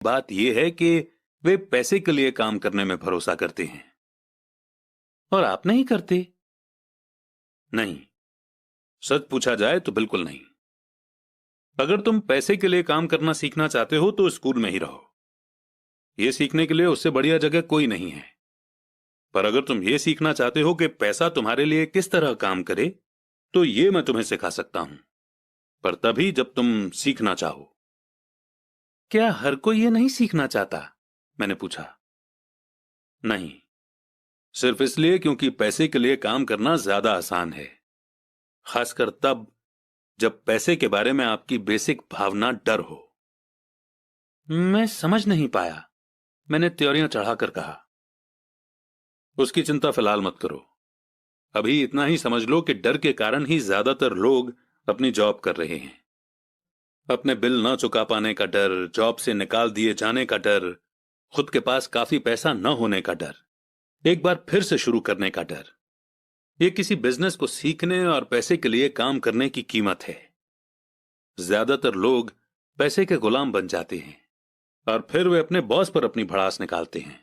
बात यह है कि वे पैसे के लिए काम करने में भरोसा करते हैं। और आप नहीं करते? नहीं, सच पूछा जाए तो बिल्कुल नहीं। अगर तुम पैसे के लिए काम करना सीखना चाहते हो तो स्कूल में ही रहो। यह सीखने के लिए उससे बढ़िया जगह कोई नहीं है। पर अगर तुम यह सीखना चाहते हो कि पैसा तुम्हारे लिए किस तरह काम करे, तो यह मैं तुम्हें सिखा सकता हूं, पर तभी जब तुम सीखना चाहो। क्या हर कोई ये नहीं सीखना चाहता? मैंने पूछा। नहीं, सिर्फ इसलिए क्योंकि पैसे के लिए काम करना ज्यादा आसान है, खासकर तब जब पैसे के बारे में आपकी बेसिक भावना डर हो। मैं समझ नहीं पाया, मैंने त्योरियां चढ़ाकर कहा। उसकी चिंता फिलहाल मत करो। अभी इतना ही समझ लो कि डर के कारण ही ज्यादातर लोग अपनी जॉब कर रहे हैं। अपने बिल ना चुका पाने का डर, जॉब से निकाल दिए जाने का डर, खुद के पास काफी पैसा न होने का डर, एक बार फिर से शुरू करने का डर। यह किसी बिजनेस को सीखने और पैसे के लिए काम करने की कीमत है। ज्यादातर लोग पैसे के गुलाम बन जाते हैं और फिर वे अपने बॉस पर अपनी भड़ास निकालते हैं।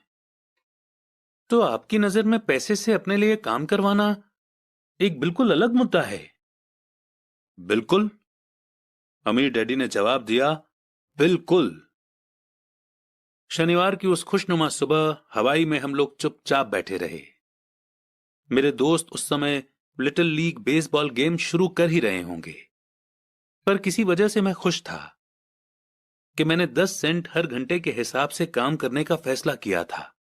तो आपकी नजर में पैसे से अपने लिए काम करवाना एक बिल्कुल अलग मुद्दा है? बिल्कुल, अमीर डैडी ने जवाब दिया, बिल्कुल। शनिवार की उस खुशनुमा सुबह हवाई में हम लोग चुपचाप बैठे रहे। मेरे दोस्त उस समय लिटिल लीग बेसबॉल गेम शुरू कर ही रहे होंगे, पर किसी वजह से मैं खुश था कि मैंने 10 सेंट हर घंटे के हिसाब से काम करने का फैसला किया था।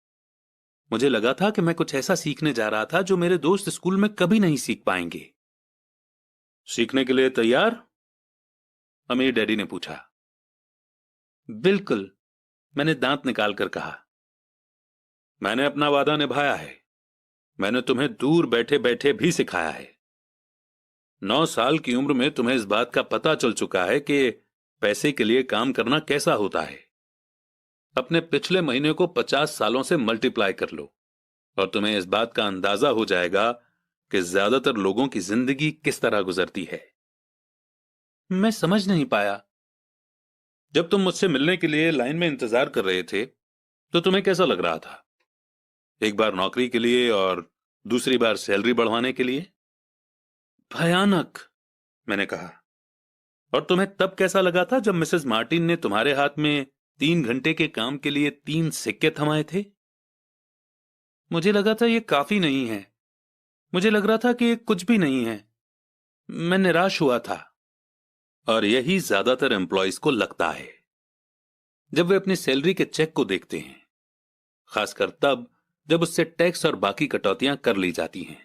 मुझे लगा था कि मैं कुछ ऐसा सीखने जा रहा था जो मेरे दोस्त स्कूल में कभी नहीं सीख पाएंगे। सीखने के लिए तैयार? अमीर डैडी ने पूछा। बिल्कुल, मैंने दांत निकालकर कहा। मैंने अपना वादा निभाया है। मैंने तुम्हें दूर बैठे बैठे भी सिखाया है। 9 साल की उम्र में तुम्हें इस बात का पता चल चुका है कि पैसे के लिए काम करना कैसा होता है। अपने पिछले महीने को 50 सालों से मल्टीप्लाई कर लो और तुम्हें इस बात का अंदाजा हो जाएगा कि ज्यादातर लोगों की जिंदगी किस तरह गुजरती है। मैं समझ नहीं पाया। जब तुम मुझसे मिलने के लिए लाइन में इंतजार कर रहे थे तो तुम्हें कैसा लग रहा था? एक बार नौकरी के लिए और दूसरी बार सैलरी बढ़वाने के लिए? भयानक, मैंने कहा। और तुम्हें तब कैसा लगा था जब मिसेस मार्टिन ने तुम्हारे हाथ में 3 घंटे के काम के लिए 3 सिक्के थमाए थे? मुझे लगा था ये काफी नहीं है। मुझे लग रहा था कि ये कुछ भी नहीं है। मैं निराश हुआ था। और यही ज्यादातर एम्प्लॉइज को लगता है जब वे अपनी सैलरी के चेक को देखते हैं, खासकर तब जब उससे टैक्स और बाकी कटौतियां कर ली जाती हैं।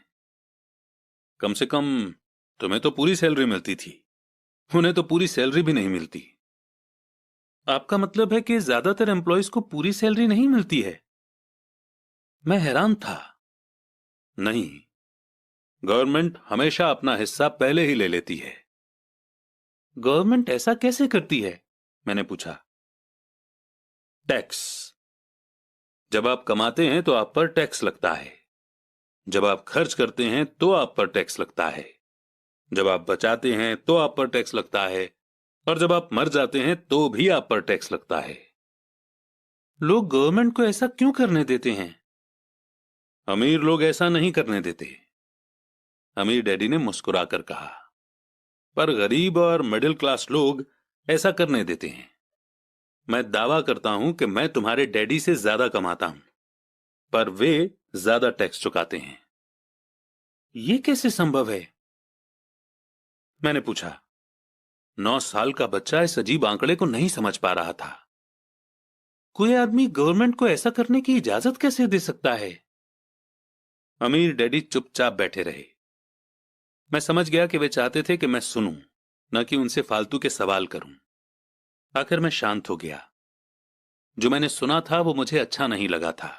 कम से कम तुम्हें तो पूरी सैलरी मिलती थी, उन्हें तो पूरी सैलरी भी नहीं मिलती। आपका मतलब है कि ज्यादातर एम्प्लॉइज को पूरी सैलरी नहीं मिलती है? मैं हैरान था। नहीं, गवर्नमेंट हमेशा अपना हिस्सा पहले ही ले लेती है। गवर्नमेंट ऐसा कैसे करती है? मैंने पूछा। टैक्स। जब आप कमाते हैं तो आप पर टैक्स लगता है। जब आप खर्च करते हैं तो आप पर टैक्स लगता है। जब आप बचाते हैं तो आप पर टैक्स लगता है। और जब आप मर जाते हैं तो भी आप पर टैक्स लगता है। लोग गवर्नमेंट को ऐसा क्यों करने देते हैं? अमीर लोग ऐसा नहीं करने देते, अमीर डैडी ने मुस्कुराकर कहा, पर गरीब और मिडिल क्लास लोग ऐसा करने देते हैं। मैं दावा करता हूं कि मैं तुम्हारे डैडी से ज्यादा कमाता हूं, पर वे ज्यादा टैक्स चुकाते हैं। यह कैसे संभव है? मैंने पूछा। 9 साल का बच्चा इस अजीब आंकड़े को नहीं समझ पा रहा था। कोई आदमी गवर्नमेंट को ऐसा करने की इजाजत कैसे दे सकता है? अमीर डैडी चुपचाप बैठे रहे। मैं समझ गया कि वे चाहते थे कि मैं सुनूं, न कि उनसे फालतू के सवाल करूं। आखिर मैं शांत हो गया। जो मैंने सुना था वो मुझे अच्छा नहीं लगा था।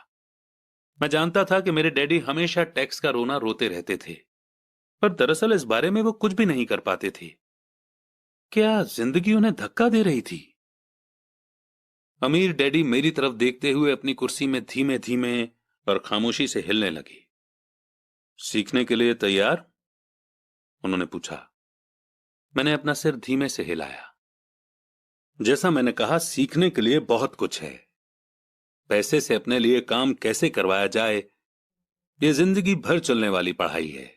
मैं जानता था कि मेरे डैडी हमेशा टैक्स का रोना रोते रहते थे, पर दरअसल इस बारे में वो कुछ भी नहीं कर पाते थे। क्या जिंदगी उन्हें धक्का दे रही थी? अमीर डैडी मेरी तरफ देखते हुए अपनी कुर्सी में धीमे धीमे और खामोशी से हिलने लगे। सीखने के लिए तैयार? उन्होंने पूछा। मैंने अपना सिर धीमे से हिलाया। जैसा मैंने कहा, सीखने के लिए बहुत कुछ है। पैसे से अपने लिए काम कैसे करवाया जाए, ये जिंदगी भर चलने वाली पढ़ाई है।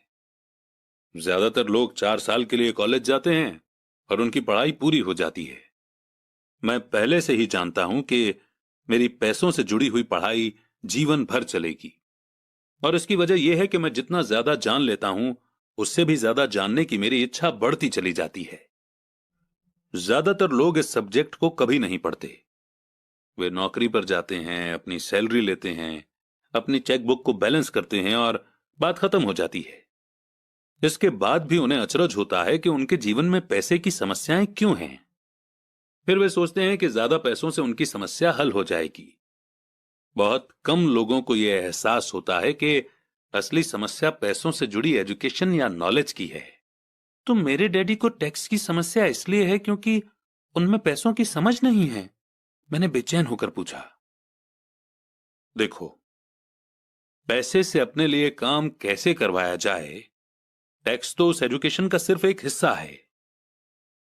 ज्यादातर लोग 4 साल के लिए कॉलेज जाते हैं और उनकी पढ़ाई पूरी हो जाती है। मैं पहले से ही जानता हूं कि मेरी पैसों से जुड़ी हुई पढ़ाई जीवन भर चलेगी, और इसकी वजह यह है कि मैं जितना ज्यादा जान लेता हूं, उससे भी ज्यादा जानने की मेरी इच्छा बढ़ती चली जाती है। ज्यादातर लोग इस सब्जेक्ट को कभी नहीं पढ़ते। वे नौकरी पर जाते हैं, अपनी सैलरी लेते हैं, अपनी चेकबुक को बैलेंस करते हैं और बात खत्म हो जाती है। इसके बाद भी उन्हें अचरज होता है कि उनके जीवन में पैसे की समस्याएं क्यों हैं। फिर वे सोचते हैं कि ज्यादा पैसों से उनकी समस्या हल हो जाएगी। बहुत कम लोगों को यह एहसास होता है कि असली समस्या पैसों से जुड़ी एजुकेशन या नॉलेज की है। तो मेरे डैडी को टैक्स की समस्या इसलिए है क्योंकि उनमें पैसों की समझ नहीं है? मैंने बेचैन होकर पूछा। देखो, पैसे से अपने लिए काम कैसे करवाया जाए, टैक्स तो उस एजुकेशन का सिर्फ एक हिस्सा है।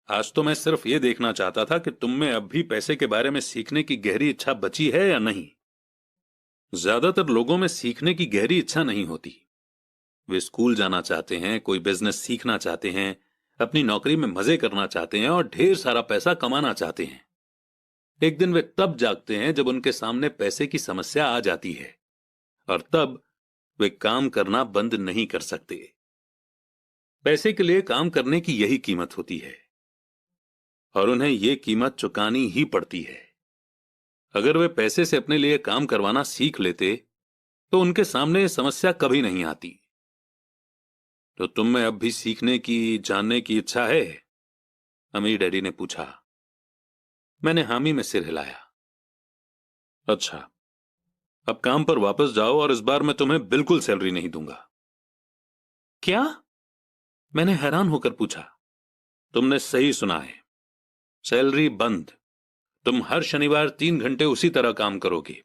आज तो मैं सिर्फ यह देखना चाहता था कि तुम में अब भी पैसे के बारे में सीखने की गहरी इच्छा बची है या नहीं। ज्यादातर लोगों में सीखने की गहरी इच्छा नहीं होती। वे स्कूल जाना चाहते हैं, कोई बिजनेस सीखना चाहते हैं, अपनी नौकरी में मजे करना चाहते हैं और ढेर सारा पैसा कमाना चाहते हैं। एक दिन वे तब जागते हैं जब उनके सामने पैसे की समस्या आ जाती है, और तब वे काम करना बंद नहीं कर सकते। पैसे के लिए काम करने की यही कीमत होती है, और उन्हें यह कीमत चुकानी ही पड़ती है। अगर वे पैसे से अपने लिए काम करवाना सीख लेते तो उनके सामने यह समस्या कभी नहीं आती। तो तुम में अब भी सीखने की, जानने की इच्छा है? अमीर डैडी ने पूछा। मैंने हामी में सिर हिलाया। अच्छा, अब काम पर वापस जाओ और इस बार मैं तुम्हें बिल्कुल सैलरी नहीं दूंगा। क्या? मैंने हैरान होकर पूछा। तुमने सही सुना है, सैलरी बंद। तुम हर शनिवार 3 घंटे उसी तरह काम करोगे,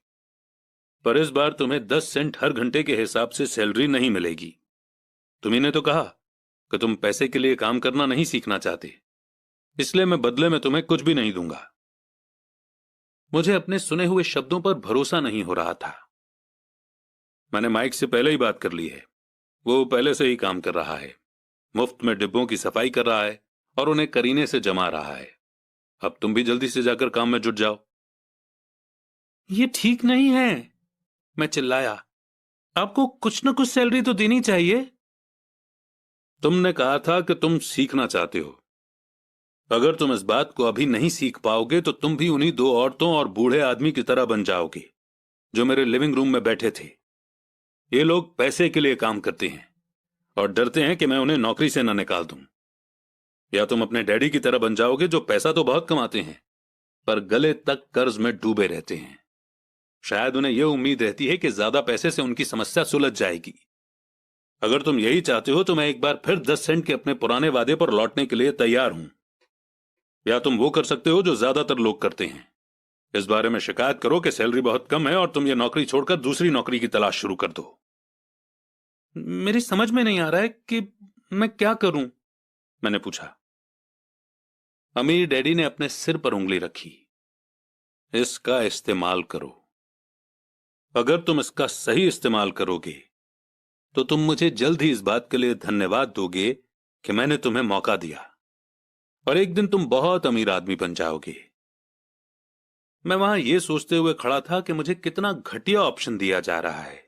पर इस बार तुम्हें 10 सेंट हर घंटे के हिसाब से सैलरी नहीं मिलेगी। तुम्ही ने तो कहा कि तुम पैसे के लिए काम करना नहीं सीखना चाहते, इसलिए मैं बदले में तुम्हें कुछ भी नहीं दूंगा। मुझे अपने सुने हुए शब्दों पर भरोसा नहीं हो रहा था। मैंने माइक से पहले ही बात कर ली है। वो पहले से ही काम कर रहा है, मुफ्त में डिब्बों की सफाई कर रहा है और उन्हें करीने से जमा रहा है। अब तुम भी जल्दी से जाकर काम में जुट जाओ। ये ठीक नहीं है, मैं चिल्लाया। आपको कुछ न कुछ सैलरी तो देनी चाहिए। तुमने कहा था कि तुम सीखना चाहते हो। अगर तुम इस बात को अभी नहीं सीख पाओगे तो तुम भी उन्हीं 2 औरतों और बूढ़े आदमी की तरह बन जाओगे जो मेरे लिविंग रूम में बैठे थे। ये लोग पैसे के लिए काम करते हैं और डरते हैं कि मैं उन्हें नौकरी से न निकाल दूं। या तुम अपने डैडी की तरह बन जाओगे जो पैसा तो बहुत कमाते हैं पर गले तक कर्ज में डूबे रहते हैं। शायद उन्हें यह उम्मीद रहती है कि ज्यादा पैसे से उनकी समस्या सुलझ जाएगी। अगर तुम यही चाहते हो तो मैं एक बार फिर 10 सेंट के अपने पुराने वादे पर लौटने के लिए तैयार हूं। या तुम वो कर सकते हो जो ज्यादातर लोग करते हैं, इस बारे में शिकायत करो कि सैलरी बहुत कम है और तुम ये नौकरी छोड़कर दूसरी नौकरी की तलाश शुरू कर दो। मेरी समझ में नहीं आ रहा है कि मैं क्या करूं, मैंने पूछा। अमीर डैडी ने अपने सिर पर उंगली रखी। इसका इस्तेमाल करो। अगर तुम इसका सही इस्तेमाल करोगे तो तुम मुझे जल्द ही इस बात के लिए धन्यवाद दोगे कि मैंने तुम्हें मौका दिया, और एक दिन तुम बहुत अमीर आदमी बन जाओगे। मैं वहां यह सोचते हुए खड़ा था कि मुझे कितना घटिया ऑप्शन दिया जा रहा है।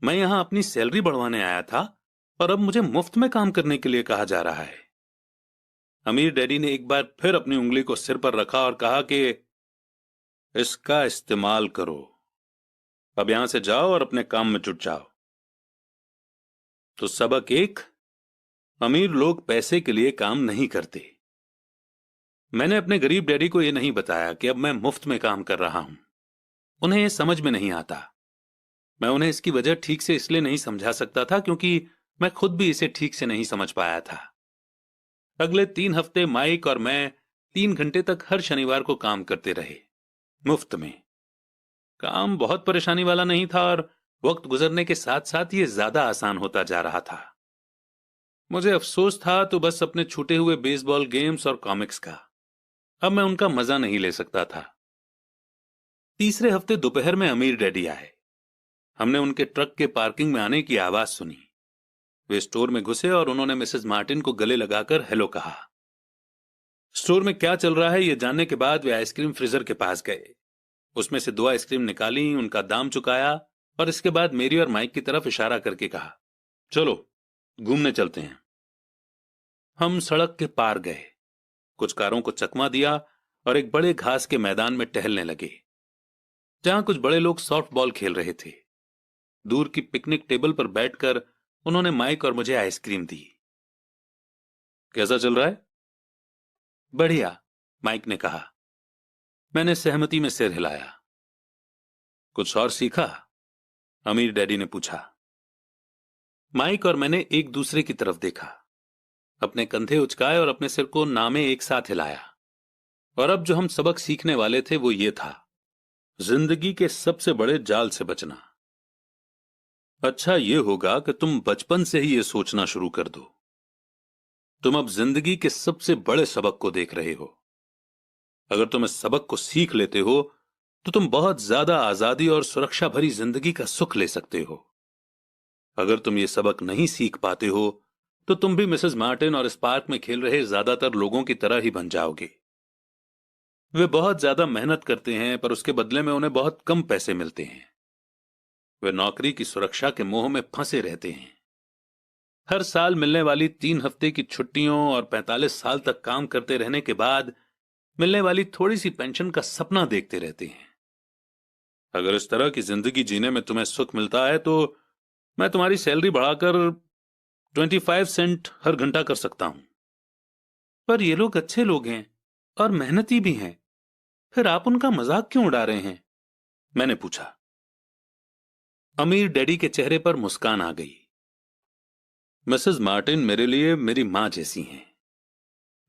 मैं यहां अपनी सैलरी बढ़वाने आया था और अब मुझे मुफ्त में काम करने के लिए कहा जा रहा है। अमीर डैडी ने एक बार फिर अपनी उंगली को सिर पर रखा और कहा कि इसका इस्तेमाल करो। अब यहां से जाओ और अपने काम में जुट जाओ। तो सबक एक, अमीर लोग पैसे के लिए काम नहीं करते। मैंने अपने गरीब डैडी को यह नहीं बताया कि अब मैं मुफ्त में काम कर रहा हूं। उन्हें यह समझ में नहीं आता। मैं उन्हें इसकी वजह ठीक से इसलिए नहीं समझा सकता था क्योंकि मैं खुद भी इसे ठीक से नहीं समझ पाया था। अगले 3 हफ्ते माइक और मैं 3 घंटे तक हर शनिवार को काम करते रहे, मुफ्त में। काम बहुत परेशानी वाला नहीं था और वक्त गुजरने के साथ साथ ये ज्यादा आसान होता जा रहा था। मुझे अफसोस था तो बस अपने छूटे हुए बेसबॉल गेम्स और कॉमिक्स का। अब मैं उनका मजा नहीं ले सकता था। तीसरे हफ्ते दोपहर में अमीर डैडी आए। हमने उनके ट्रक के पार्किंग में आने की आवाज सुनी। वे स्टोर में घुसे और उन्होंने मिसेस मार्टिन को गले लगाकर हेलो कहा। स्टोर में क्या चल रहा है यह जानने के बाद वे आइसक्रीम फ्रीजर के पास गए। उसमें से 2 आइसक्रीम निकाली, उनका दाम चुकाया और इसके बाद मेरी और माइक की तरफ इशारा करके कहा, चलो घूमने चलते हैं। हम सड़क के पार गए, कुछ कारों को चकमा दिया और एक बड़े घास के मैदान में टहलने लगे, जहां कुछ बड़े लोग सॉफ्टबॉल खेल रहे थे। दूर की पिकनिक टेबल पर बैठकर उन्होंने माइक और मुझे आइसक्रीम दी। कैसा चल रहा है? बढ़िया, माइक ने कहा। मैंने सहमति में सिर हिलाया। कुछ और सीखा? अमीर डैडी ने पूछा। माइक और मैंने एक दूसरे की तरफ देखा, अपने कंधे उचकाए और अपने सिर को नामे एक साथ हिलाया। और अब जो हम सबक सीखने वाले थे वो ये था, जिंदगी के सबसे बड़े जाल से बचना। अच्छा ये होगा कि तुम बचपन से ही ये सोचना शुरू कर दो, तुम अब जिंदगी के सबसे बड़े सबक को देख रहे हो। अगर तुम इस सबक को सीख लेते हो तो तुम बहुत ज्यादा आजादी और सुरक्षा भरी जिंदगी का सुख ले सकते हो। अगर तुम ये सबक नहीं सीख पाते हो तो तुम भी मिसेस मार्टिन और इस पार्क में खेल रहे ज्यादातर लोगों की तरह ही बन जाओगे। वे बहुत ज्यादा मेहनत करते हैं पर उसके बदले में उन्हें बहुत कम पैसे मिलते हैं। वे नौकरी की सुरक्षा के मोह में फंसे रहते हैं। हर साल मिलने वाली 3 हफ्ते की छुट्टियों और 45 साल तक काम करते रहने के बाद मिलने वाली थोड़ी सी पेंशन का सपना देखते रहते हैं। अगर इस तरह की जिंदगी जीने में तुम्हें सुख मिलता है तो मैं तुम्हारी सैलरी बढ़ाकर 25 सेंट हर घंटा कर सकता हूं। पर ये लोग अच्छे लोग हैं और मेहनती भी हैं, फिर आप उनका मजाक क्यों उड़ा रहे हैं? मैंने पूछा। अमीर डैडी के चेहरे पर मुस्कान आ गई। मिसेस मार्टिन मेरे लिए मेरी मां जैसी हैं।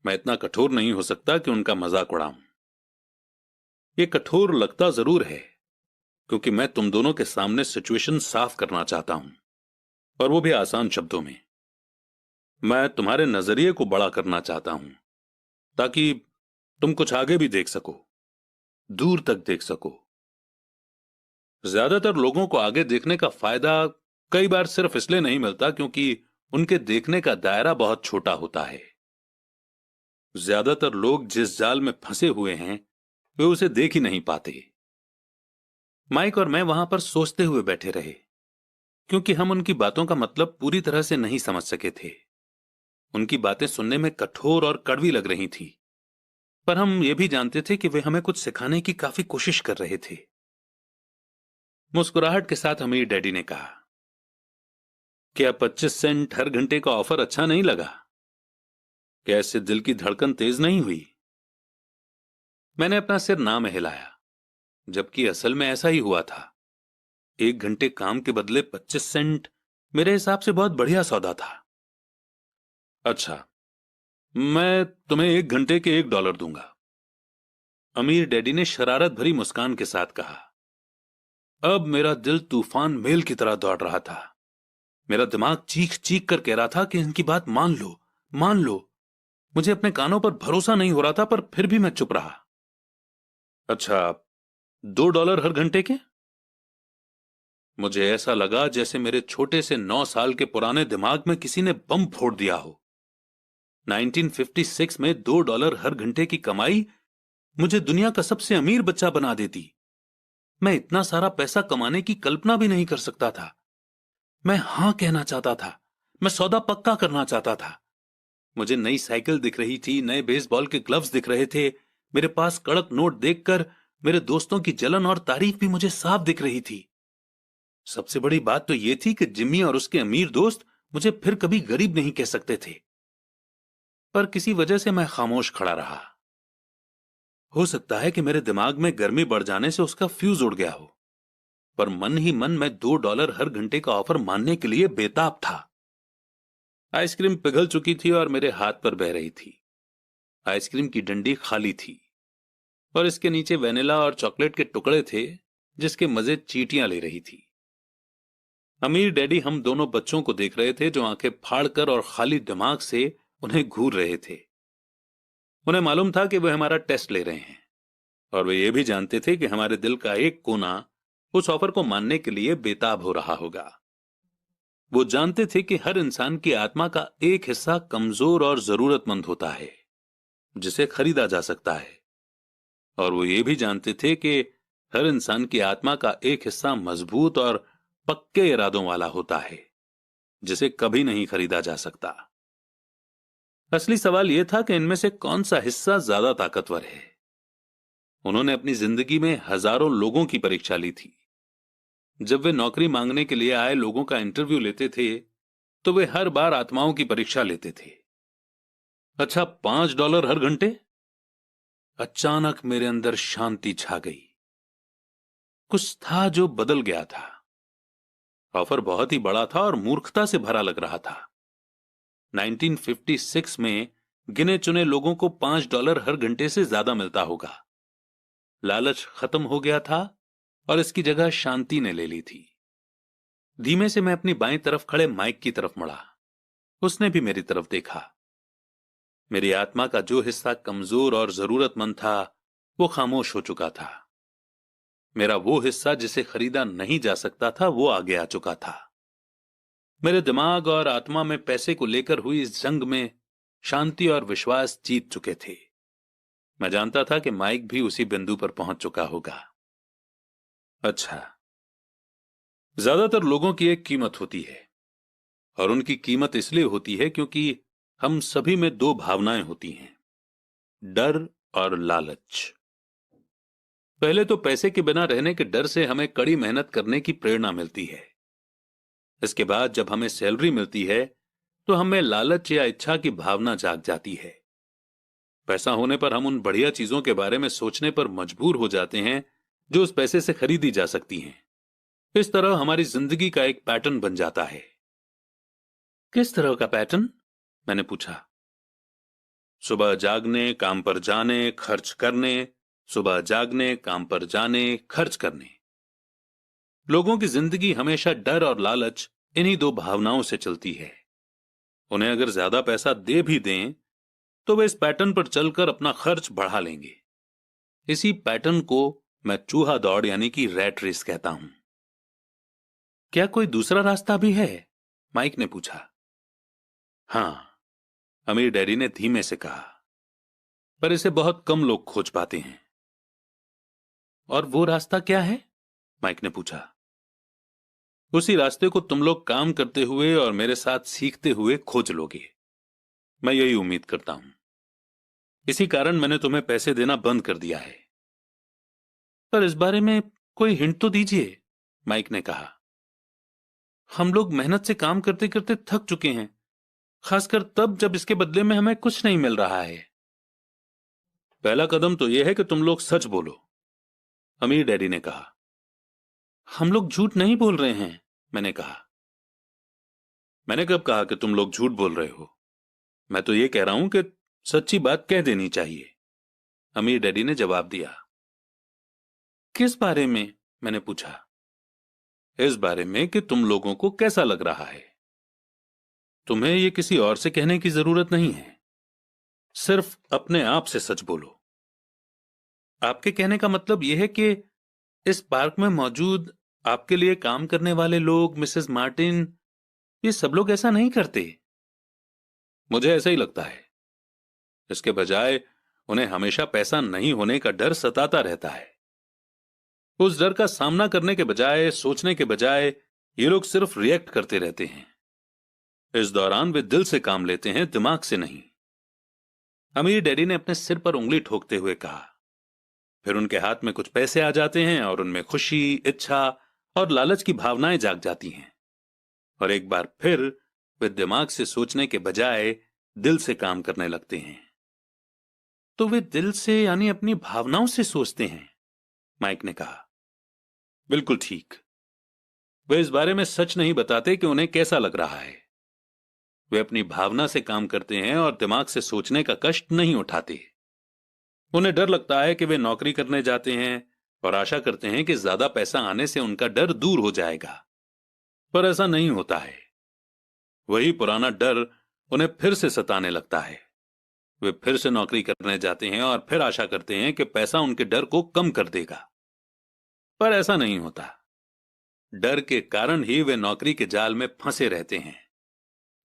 मैं इतना कठोर नहीं हो सकता कि उनका मजाक उड़ाऊं। ये कठोर लगता जरूर है क्योंकि मैं तुम दोनों के सामने सिचुएशन साफ करना चाहता हूं, और वो भी आसान शब्दों में। मैं तुम्हारे नजरिए को बड़ा करना चाहता हूं ताकि तुम कुछ आगे भी देख सको, दूर तक देख सको। ज्यादातर लोगों को आगे देखने का फायदा कई बार सिर्फ इसलिए नहीं मिलता क्योंकि उनके देखने का दायरा बहुत छोटा होता है। ज्यादातर लोग जिस जाल में फंसे हुए हैं वे उसे देख ही नहीं पाते। माइक और मैं वहां पर सोचते हुए बैठे रहे क्योंकि हम उनकी बातों का मतलब पूरी तरह से नहीं समझ सके थे। उनकी बातें सुनने में कठोर और कड़वी लग रही थी, पर हम ये भी जानते थे कि वे हमें कुछ सिखाने की काफी कोशिश कर रहे थे। मुस्कुराहट के साथ अमीर डैडी ने कहा, क्या 25 सेंट हर घंटे का ऑफर अच्छा नहीं लगा? क्या इससे दिल की धड़कन तेज नहीं हुई? मैंने अपना सिर ना में हिलाया, जबकि असल में ऐसा ही हुआ था। 1 घंटे काम के बदले 25 सेंट मेरे हिसाब से बहुत बढ़िया सौदा था। अच्छा, मैं तुम्हें 1 घंटे के $1 दूंगा, अमीर डैडी ने शरारत भरी मुस्कान के साथ कहा। अब मेरा दिल तूफान मेल की तरह दौड़ रहा था। मेरा दिमाग चीख चीख कर कह रहा था कि इनकी बात मान लो, मान लो। मुझे अपने कानों पर भरोसा नहीं हो रहा था, पर फिर भी मैं चुप रहा। अच्छा, $2 हर घंटे के? मुझे ऐसा लगा जैसे मेरे छोटे से 9 साल के पुराने दिमाग में किसी ने बम फोड़ दिया हो। 1956 में $2 हर घंटे की कमाई मुझे दुनिया का सबसे अमीर बच्चा बना देती। मैं इतना सारा पैसा कमाने की कल्पना भी नहीं कर सकता था। मैं हां कहना चाहता था, मैं सौदा पक्का करना चाहता था। मुझे नई साइकिल दिख रही थी, नए बेसबॉल के ग्लव्स दिख रहे थे। मेरे पास कड़क नोट देखकर मेरे दोस्तों की जलन और तारीफ भी मुझे साफ दिख रही थी। सबसे बड़ी बात तो यह थी कि जिम्मी और उसके अमीर दोस्त मुझे फिर कभी गरीब नहीं कह सकते थे। पर किसी वजह से मैं खामोश खड़ा रहा। हो सकता है कि मेरे दिमाग में गर्मी बढ़ जाने से उसका फ्यूज उड़ गया हो, पर मन ही मन मैं $2 हर घंटे का ऑफर मानने के लिए बेताब था। आइसक्रीम पिघल चुकी थी और मेरे हाथ पर बह रही थी। आइसक्रीम की डंडी खाली थी और इसके नीचे वेनिला और चॉकलेट के टुकड़े थे जिसके मजे चींटियां ले रही थी। अमीर डैडी हम दोनों बच्चों को देख रहे थे जो आंखें फाड़कर और खाली दिमाग से उन्हें घूर रहे थे। उन्हें मालूम था कि वे हमारा टेस्ट ले रहे हैं, और वे ये भी जानते थे कि हमारे दिल का एक कोना उस ऑफर को मानने के लिए बेताब हो रहा होगा। वो जानते थे कि हर इंसान की आत्मा का एक हिस्सा कमजोर और जरूरतमंद होता है, जिसे खरीदा जा सकता है, और वो ये भी जानते थे कि हर इंसान की आत्मा का एक हिस्सा मजबूत और पक्के इरादों वाला होता है, जिसे कभी नहीं खरीदा जा सकता। असली सवाल यह था कि इनमें से कौन सा हिस्सा ज्यादा ताकतवर है। उन्होंने अपनी जिंदगी में हजारों लोगों की परीक्षा ली थी। जब वे नौकरी मांगने के लिए आए लोगों का इंटरव्यू लेते थे, तो वे हर बार आत्माओं की परीक्षा लेते थे। अच्छा, $5 हर घंटे? अचानक मेरे अंदर शांति छा गई। कुछ था जो बदल गया था। ऑफर बहुत ही बड़ा था और मूर्खता से भरा लग रहा था। 1956 में गिने चुने लोगों को $5 हर घंटे से ज्यादा मिलता होगा। लालच खत्म हो गया था और इसकी जगह शांति ने ले ली थी। धीमे से मैं अपनी बाईं तरफ खड़े माइक की तरफ मुड़ा। उसने भी मेरी तरफ देखा। मेरी आत्मा का जो हिस्सा कमजोर और जरूरतमंद था, वो खामोश हो चुका था। मेरा वो हिस्सा जिसे खरीदा नहीं जा सकता था, वो आगे आ चुका था। मेरे दिमाग और आत्मा में पैसे को लेकर हुई इस जंग में शांति और विश्वास जीत चुके थे। मैं जानता था कि माइक भी उसी बिंदु पर पहुंच चुका होगा। अच्छा, ज्यादातर लोगों की एक कीमत होती है, और उनकी कीमत इसलिए होती है क्योंकि हम सभी में दो भावनाएं होती हैं, डर और लालच। पहले तो पैसे के बिना रहने के डर से हमें कड़ी मेहनत करने की प्रेरणा मिलती है। इसके बाद जब हमें सैलरी मिलती है तो हमें लालच या इच्छा की भावना जाग जाती है। पैसा होने पर हम उन बढ़िया चीजों के बारे में सोचने पर मजबूर हो जाते हैं जो उस पैसे से खरीदी जा सकती हैं। इस तरह हमारी जिंदगी का एक पैटर्न बन जाता है। किस तरह का पैटर्न? मैंने पूछा। सुबह जागने, काम पर जाने, खर्च करने, सुबह जागने, काम पर जाने, खर्च करने। लोगों की जिंदगी हमेशा डर और लालच, इन्हीं दो भावनाओं से चलती है। उन्हें अगर ज्यादा पैसा दे भी दें तो वे इस पैटर्न पर चलकर अपना खर्च बढ़ा लेंगे। इसी पैटर्न को मैं चूहा दौड़ यानी कि रैट रेस कहता हूं। क्या कोई दूसरा रास्ता भी है? माइक ने पूछा। हां, अमीर डैडी ने धीमे से कहा, पर इसे बहुत कम लोग खोज पाते हैं। और वो रास्ता क्या है? माइक ने पूछा। उसी रास्ते को तुम लोग काम करते हुए और मेरे साथ सीखते हुए खोज लोगे। मैं यही उम्मीद करता हूं। इसी कारण मैंने तुम्हें पैसे देना बंद कर दिया है। पर इस बारे में कोई हिंट तो दीजिए, माइक ने कहा। हम लोग मेहनत से काम करते करते थक चुके हैं, खासकर तब जब इसके बदले में हमें कुछ नहीं मिल रहा है। पहला कदम तो यह है कि तुम लोग सच बोलो, अमीर डैडी ने कहा। हम लोग झूठ नहीं बोल रहे हैं, मैंने कहा। मैंने कब कहा कि तुम लोग झूठ बोल रहे हो? मैं तो यह कह रहा हूं कि सच्ची बात कह देनी चाहिए, अमीर डैडी ने जवाब दिया। किस बारे में? मैंने पूछा। इस बारे में कि तुम लोगों को कैसा लग रहा है। तुम्हें यह किसी और से कहने की जरूरत नहीं है, सिर्फ अपने आप से सच बोलो। आपके कहने का मतलब यह है कि इस पार्क में मौजूद आपके लिए काम करने वाले लोग, मिसेस मार्टिन, ये सब लोग ऐसा नहीं करते? मुझे ऐसा ही लगता है। इसके बजाय उन्हें हमेशा पैसा नहीं होने का डर सताता रहता है। उस डर का सामना करने के बजाय, सोचने के बजाय, ये लोग सिर्फ रिएक्ट करते रहते हैं। इस दौरान वे दिल से काम लेते हैं, दिमाग से नहीं। अमीर डैडी ने अपने सिर पर उंगली ठोकते हुए कहा। फिर उनके हाथ में कुछ पैसे आ जाते हैं और उनमें खुशी, इच्छा और लालच की भावनाएं जाग जाती हैं। और एक बार फिर वे दिमाग से सोचने के बजाय दिल से काम करने लगते हैं। तो वे दिल से यानी अपनी भावनाओं से सोचते हैं, माइक ने कहा। बिल्कुल ठीक। वे इस बारे में सच नहीं बताते कि उन्हें कैसा लग रहा है। वे अपनी भावना से काम करते हैं और दिमाग से सोचने का कष्ट नहीं उठाते। उन्हें डर लगता है कि वे नौकरी करने जाते हैं और आशा करते हैं कि ज्यादा पैसा आने से उनका डर दूर हो जाएगा, पर ऐसा नहीं होता है। वही पुराना डर उन्हें फिर से सताने लगता है। वे फिर से नौकरी करने जाते हैं और फिर आशा करते हैं कि पैसा उनके डर को कम कर देगा। पर ऐसा नहीं होता। डर के कारण ही वे नौकरी के जाल में फंसे रहते हैं।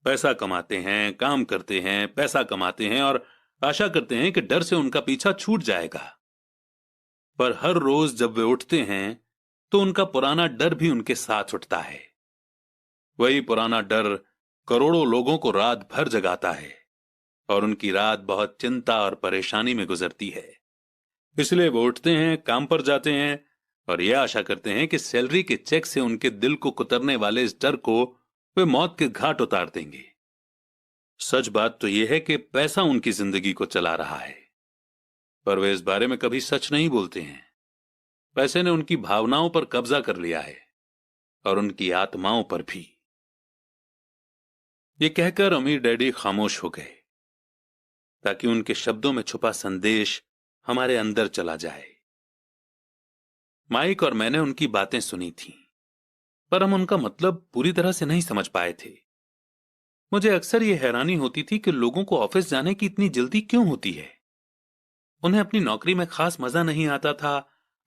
पैसा कमाते हैं, काम करते हैं, पैसा कमाते हैं और आशा करते हैं कि डर से उनका पीछा छूट जाएगा। पर हर रोज जब वे उठते हैं तो उनका पुराना डर भी उनके साथ उठता है। वही पुराना डर करोड़ों लोगों को रात भर जगाता है और उनकी रात बहुत चिंता और परेशानी में गुजरती है। इसलिए वो उठते हैं, काम पर जाते हैं और यह आशा करते हैं कि सैलरी के चेक से उनके दिल को कुतरने वाले इस डर को वे मौत के घाट उतार देंगे। सच बात तो यह है कि पैसा उनकी जिंदगी को चला रहा है, पर वे इस बारे में कभी सच नहीं बोलते हैं। पैसे ने उनकी भावनाओं पर कब्जा कर लिया है और उनकी आत्माओं पर भी। ये कहकर अमीर डैडी खामोश हो गए ताकि उनके शब्दों में छुपा संदेश हमारे अंदर चला जाए। माइक और मैंने उनकी बातें सुनी थीं, पर हम उनका मतलब पूरी तरह से नहीं समझ पाए थे। मुझे अक्सर यह हैरानी होती थी कि लोगों को ऑफिस जाने की इतनी जल्दी क्यों होती है। उन्हें अपनी नौकरी में खास मजा नहीं आता था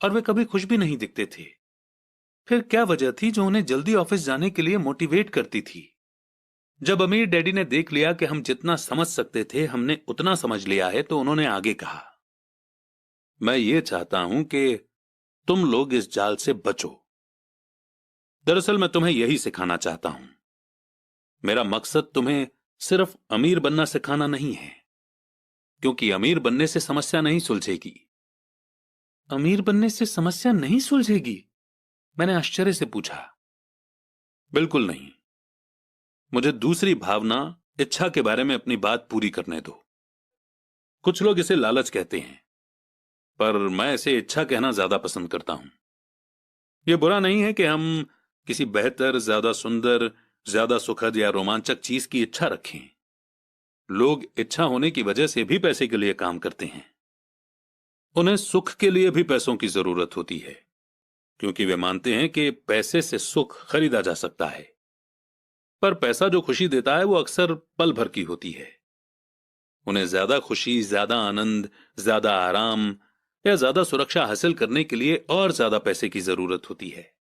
और वे कभी खुश भी नहीं दिखते थे। फिर क्या वजह थी जो उन्हें जल्दी ऑफिस जाने के लिए मोटिवेट करती थी? जब अमीर डैडी ने देख लिया कि हम जितना समझ सकते थे हमने उतना समझ लिया है, तो उन्होंने आगे कहा, मैं ये चाहता हूं कि तुम लोग इस जाल से बचो। दरअसल मैं तुम्हें यही सिखाना चाहता हूं। मेरा मकसद तुम्हें सिर्फ अमीर बनना सिखाना नहीं है, क्योंकि अमीर बनने से समस्या नहीं सुलझेगी। अमीर बनने से समस्या नहीं सुलझेगी? मैंने आश्चर्य से पूछा। बिल्कुल नहीं। मुझे दूसरी भावना, इच्छा के बारे में अपनी बात पूरी करने दो। कुछ लोग इसे लालच कहते हैं, पर मैं इसे इच्छा कहना ज्यादा पसंद करता हूं। यह बुरा नहीं है कि हम किसी बेहतर, ज्यादा सुंदर, ज्यादा सुखद या रोमांचक चीज की इच्छा रखें। लोग इच्छा होने की वजह से भी पैसे के लिए काम करते हैं। उन्हें सुख के लिए भी पैसों की जरूरत होती है, क्योंकि वे मानते हैं कि पैसे से सुख खरीदा जा सकता है। पर पैसा जो खुशी देता है वो अक्सर पल भर की होती है। उन्हें ज्यादा खुशी, ज्यादा आनंद, ज्यादा आराम या ज्यादा सुरक्षा हासिल करने के लिए और ज्यादा पैसे की जरूरत होती है।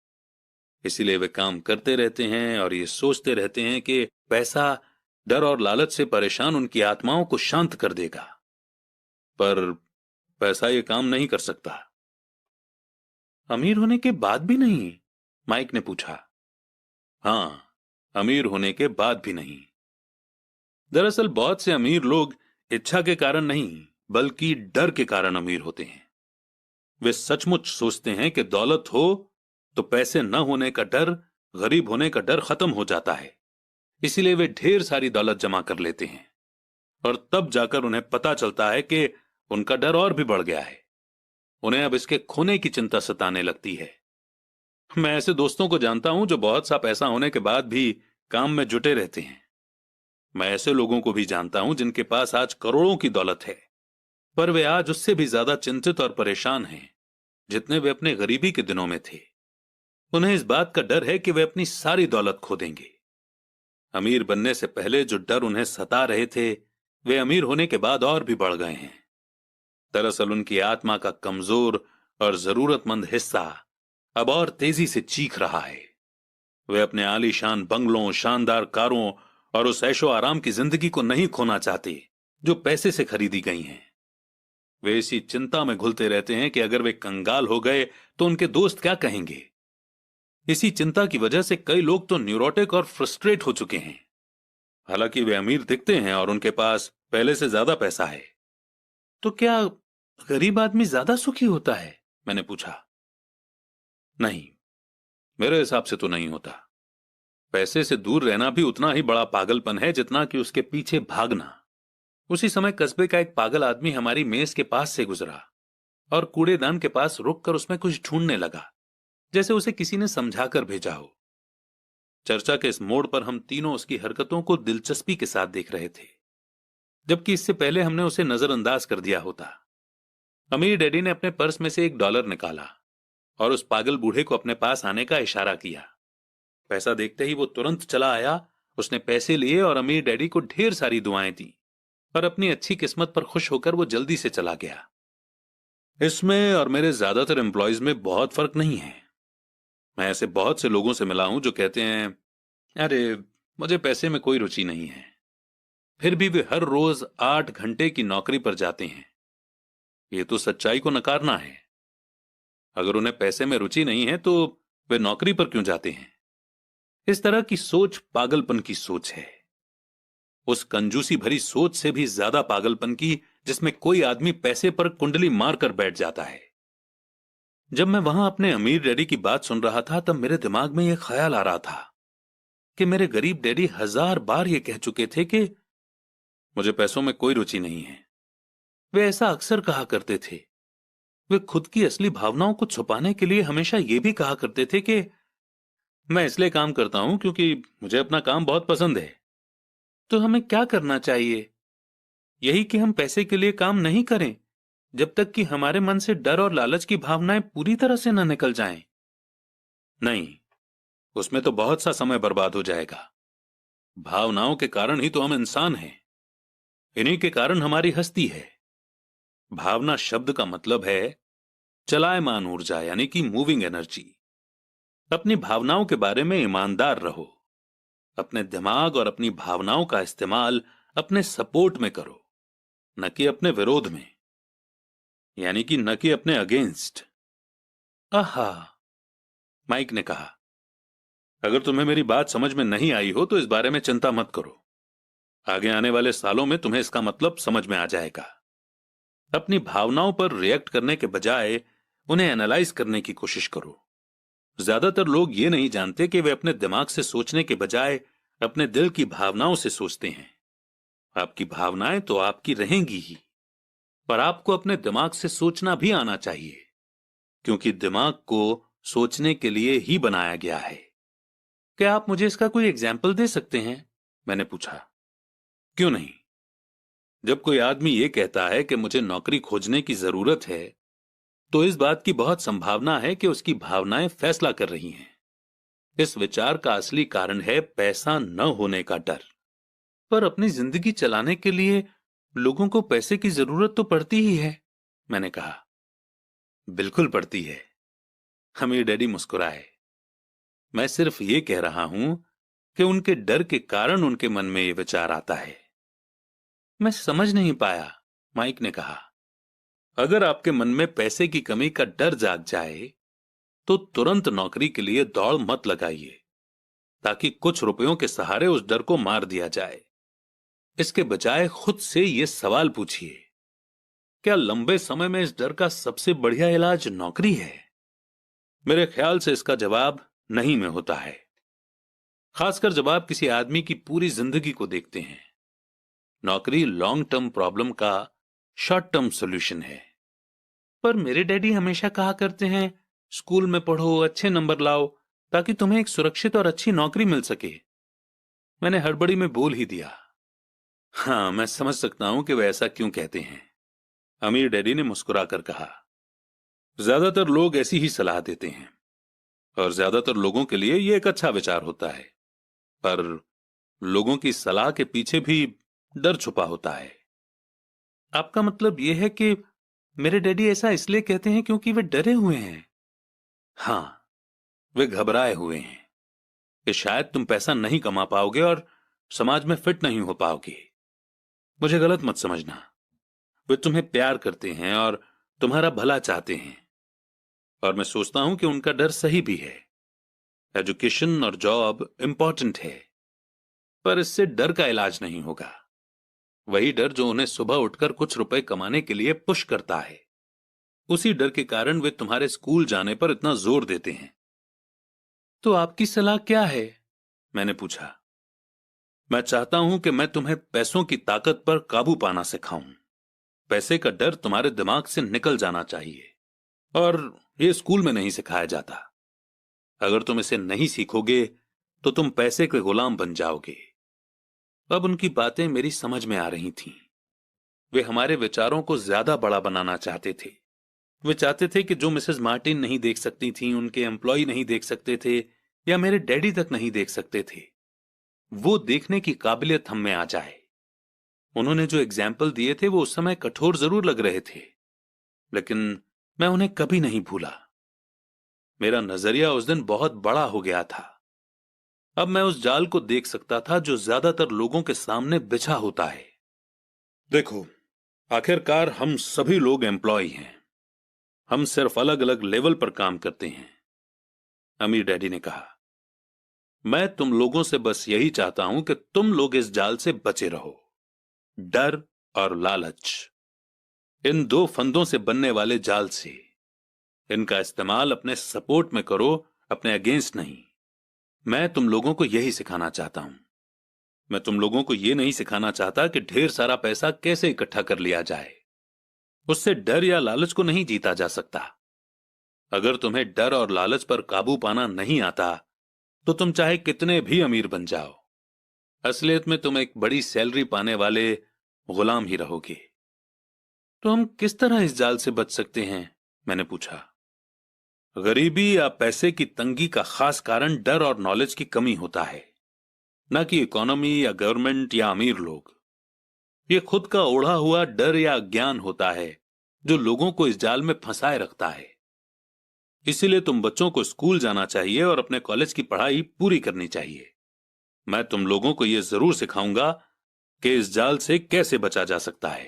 इसीलिए वे काम करते रहते हैं और ये सोचते रहते हैं कि पैसा डर और लालच से परेशान उनकी आत्माओं को शांत कर देगा। पर पैसा ये काम नहीं कर सकता। अमीर होने के बाद भी नहीं? माइक ने पूछा। हां, अमीर होने के बाद भी नहीं। दरअसल बहुत से अमीर लोग इच्छा के कारण नहीं, बल्कि डर के कारण अमीर होते हैं। वे सचमुच सोचते हैं कि दौलत हो तो पैसे न होने का डर, गरीब होने का डर खत्म हो जाता है। इसीलिए वे ढेर सारी दौलत जमा कर लेते हैं और तब जाकर उन्हें पता चलता है कि उनका डर और भी बढ़ गया है। उन्हें अब इसके खोने की चिंता सताने लगती है। मैं ऐसे दोस्तों को जानता हूं जो बहुत सा पैसा होने के बाद भी काम में जुटे रहते हैं। मैं ऐसे लोगों को भी जानता हूं जिनके पास आज करोड़ों की दौलत है, पर वे आज उससे भी ज्यादा चिंतित और परेशान हैं जितने वे अपने गरीबी के दिनों में थे। उन्हें इस बात का डर है कि वे अपनी सारी दौलत खो देंगे। अमीर बनने से पहले जो डर उन्हें सता रहे थे, वे अमीर होने के बाद और भी बढ़ गए हैं। दरअसल उनकी आत्मा का कमजोर और जरूरतमंद हिस्सा अब और तेजी से चीख रहा है। वे अपने आलीशान बंगलों, शानदार कारों और उस ऐशो आराम की जिंदगी को नहीं खोना चाहते जो पैसे से खरीदी गई हैं। वे इसी चिंता में घुलते रहते हैं कि अगर वे कंगाल हो गए तो उनके दोस्त क्या कहेंगे। इसी चिंता की वजह से कई लोग तो न्यूरोटिक और फ्रस्ट्रेट हो चुके हैं। हालांकि वे अमीर दिखते हैं और उनके पास पहले से ज्यादा पैसा है। तो क्या गरीब आदमी ज्यादा सुखी होता है? मैंने पूछा। नहीं, मेरे हिसाब से तो नहीं होता। पैसे से दूर रहना भी उतना ही बड़ा पागलपन है जितना कि उसके पीछे भागना। उसी समय कस्बे का एक पागल आदमी हमारी मेज के पास से गुजरा और कूड़ेदान के पास रुककर उसमें कुछ ढूंढने लगा, जैसे उसे किसी ने समझाकर भेजा हो। चर्चा के इस मोड़ पर हम तीनों उसकी हरकतों को दिलचस्पी के साथ देख रहे थे, जबकि इससे पहले हमने उसे नजरअंदाज कर दिया होता। अमीर डैडी ने अपने पर्स में से $1 निकाला और उस पागल बूढ़े को अपने पास आने का इशारा किया। पैसा देखते ही वो तुरंत चला आया। उसने पैसे लिए और अमीर डैडी को ढेर सारी दुआएं दी। और अपनी अच्छी किस्मत पर खुश होकर वो जल्दी से चला गया। इसमें और मेरे ज्यादातर एम्प्लॉयज में बहुत फर्क नहीं है। मैं ऐसे बहुत से लोगों से मिला हूं जो कहते हैं, अरे मुझे पैसे में कोई रुचि नहीं है, फिर भी वे हर रोज 8 घंटे की नौकरी पर जाते हैं। ये तो सच्चाई को नकारना है। अगर उन्हें पैसे में रुचि नहीं है तो वे नौकरी पर क्यों जाते हैं? इस तरह की सोच पागलपन की सोच है। उस कंजूसी भरी सोच से भी ज्यादा पागलपन की जिसमें कोई आदमी पैसे पर कुंडली मारकर बैठ जाता है। जब मैं वहां अपने अमीर डैडी की बात सुन रहा था तब मेरे दिमाग में यह ख्याल आ रहा था कि मेरे गरीब डैडी 1000 बार यह कह चुके थे कि मुझे पैसों में कोई रुचि नहीं है। वे ऐसा अक्सर कहा करते थे। वे खुद की असली भावनाओं को छुपाने के लिए हमेशा यह भी कहा करते थे कि मैं इसलिए काम करता हूं क्योंकि मुझे अपना काम बहुत पसंद है। तो हमें क्या करना चाहिए? यही कि हम पैसे के लिए काम नहीं करें जब तक कि हमारे मन से डर और लालच की भावनाएं पूरी तरह से न निकल जाएं। नहीं, उसमें तो बहुत सा समय बर्बाद हो जाएगा। भावनाओं के कारण ही तो हम इंसान हैं। इन्हीं के कारण हमारी हस्ती है। भावना शब्द का मतलब है चलायमान ऊर्जा, यानी कि मूविंग एनर्जी। अपनी भावनाओं के बारे में ईमानदार रहो। अपने दिमाग और अपनी भावनाओं का इस्तेमाल अपने सपोर्ट में करो, न कि अपने विरोध में, यानी कि न कि अपने अगेंस्ट। आहा, माइक ने कहा। अगर तुम्हें मेरी बात समझ में नहीं आई हो तो इस बारे में चिंता मत करो। आगे आने वाले सालों में तुम्हें इसका मतलब समझ में आ जाएगा। अपनी भावनाओं पर रिएक्ट करने के बजाय उन्हें एनालाइज करने की कोशिश करो। ज्यादातर लोग ये नहीं जानते कि वे अपने दिमाग से सोचने के बजाय अपने दिल की भावनाओं से सोचते हैं। आपकी भावनाएं तो आपकी रहेंगी ही, पर आपको अपने दिमाग से सोचना भी आना चाहिए, क्योंकि दिमाग को सोचने के लिए ही बनाया गया है। क्या आप मुझे इसका कोई एग्जाम्पल दे सकते हैं? मैंने पूछा। क्यों नहीं। जब कोई आदमी ये कहता है कि मुझे नौकरी खोजने की जरूरत है, तो इस बात की बहुत संभावना है कि उसकी भावनाएं फैसला कर रही हैं। इस विचार का असली कारण है पैसा न होने का डर। पर अपनी जिंदगी चलाने के लिए लोगों को पैसे की जरूरत तो पड़ती ही है, मैंने कहा। बिल्कुल पड़ती है, अमीर डैडी मुस्कुराए। मैं सिर्फ ये कह रहा हूं कि उनके डर के कारण उनके मन में यह विचार आता है। मैं समझ नहीं पाया, माइक ने कहा। अगर आपके मन में पैसे की कमी का डर जाग जाए तो तुरंत नौकरी के लिए दौड़ मत लगाइए, ताकि कुछ रुपयों के सहारे उस डर को मार दिया जाए। इसके बजाय खुद से यह सवाल पूछिए, क्या लंबे समय में इस डर का सबसे बढ़िया इलाज नौकरी है? मेरे ख्याल से इसका जवाब नहीं में होता है, खासकर जब आप किसी आदमी की पूरी जिंदगी को देखते हैं। नौकरी लॉन्ग टर्म प्रॉब्लम का शॉर्ट टर्म सॉल्यूशन है। पर मेरे डैडी हमेशा कहा करते हैं, स्कूल में पढ़ो, अच्छे नंबर लाओ, ताकि तुम्हें एक सुरक्षित और अच्छी नौकरी मिल सके। मैंने हड़बड़ी में बोल ही दिया। हाँ, मैं समझ सकता हूं कि वे ऐसा क्यों कहते हैं, अमीर डैडी ने मुस्कुराकर कहा। ज्यादातर लोग ऐसी ही सलाह देते हैं और ज्यादातर लोगों के लिए यह एक अच्छा विचार होता है, पर लोगों की सलाह के पीछे भी डर छुपा होता है। आपका मतलब यह है कि मेरे डैडी ऐसा इसलिए कहते हैं क्योंकि वे डरे हुए हैं? हां, वे घबराए हुए हैं कि शायद तुम पैसा नहीं कमा पाओगे और समाज में फिट नहीं हो पाओगे। मुझे गलत मत समझना, वे तुम्हें प्यार करते हैं और तुम्हारा भला चाहते हैं, और मैं सोचता हूं कि उनका डर सही भी है। एजुकेशन और जॉब इंपॉर्टेंट है, पर इससे डर का इलाज नहीं होगा। वही डर जो उन्हें सुबह उठकर कुछ रुपए कमाने के लिए पुश करता है, उसी डर के कारण वे तुम्हारे स्कूल जाने पर इतना जोर देते हैं। तो आपकी सलाह क्या है? मैंने पूछा। मैं चाहता हूं कि मैं तुम्हें पैसों की ताकत पर काबू पाना सिखाऊं। पैसे का डर तुम्हारे दिमाग से निकल जाना चाहिए, और यह स्कूल में नहीं सिखाया जाता। अगर तुम इसे नहीं सीखोगे तो तुम पैसे के गुलाम बन जाओगे। अब उनकी बातें मेरी समझ में आ रही थीं। वे हमारे विचारों को ज्यादा बड़ा बनाना चाहते थे। वे चाहते थे कि जो मिसेस मार्टिन नहीं देख सकती थीं, उनके एम्प्लॉय नहीं देख सकते थे, या मेरे डैडी तक नहीं देख सकते थे, वो देखने की काबिलियत हम में आ जाए। उन्होंने जो एग्जाम्पल दिए थे वो उस समय कठोर जरूर लग रहे थे, लेकिन मैं उन्हें कभी नहीं भूला। मेरा नजरिया उस दिन बहुत बड़ा हो गया था। अब मैं उस जाल को देख सकता था जो ज्यादातर लोगों के सामने बिछा होता है। देखो, आखिरकार हम सभी लोग एम्प्लॉय हैं। हम सिर्फ अलग अलग लेवल पर काम करते हैं, अमीर डैडी ने कहा। मैं तुम लोगों से बस यही चाहता हूं कि तुम लोग इस जाल से बचे रहो। डर और लालच, इन दो फंदों से बनने वाले जाल से। इनका इस्तेमाल अपने सपोर्ट में करो, अपने अगेंस्ट नहीं। मैं तुम लोगों को यही सिखाना चाहता हूं। मैं तुम लोगों को यह नहीं सिखाना चाहता कि ढेर सारा पैसा कैसे इकट्ठा कर लिया जाए। उससे डर या लालच को नहीं जीता जा सकता। अगर तुम्हें डर और लालच पर काबू पाना नहीं आता तो तुम चाहे कितने भी अमीर बन जाओ, असलियत में तुम एक बड़ी सैलरी पाने वाले गुलाम ही रहोगे। तो हम किस तरह इस जाल से बच सकते हैं? मैंने पूछा। गरीबी या पैसे की तंगी का खास कारण डर और नॉलेज की कमी होता है, न कि इकोनॉमी या गवर्नमेंट या अमीर लोग। ये खुद का ओढ़ा हुआ डर या अज्ञान होता है जो लोगों को इस जाल में फंसाए रखता है। इसीलिए तुम बच्चों को स्कूल जाना चाहिए और अपने कॉलेज की पढ़ाई पूरी करनी चाहिए। मैं तुम लोगों को यह जरूर सिखाऊंगा कि इस जाल से कैसे बचा जा सकता है।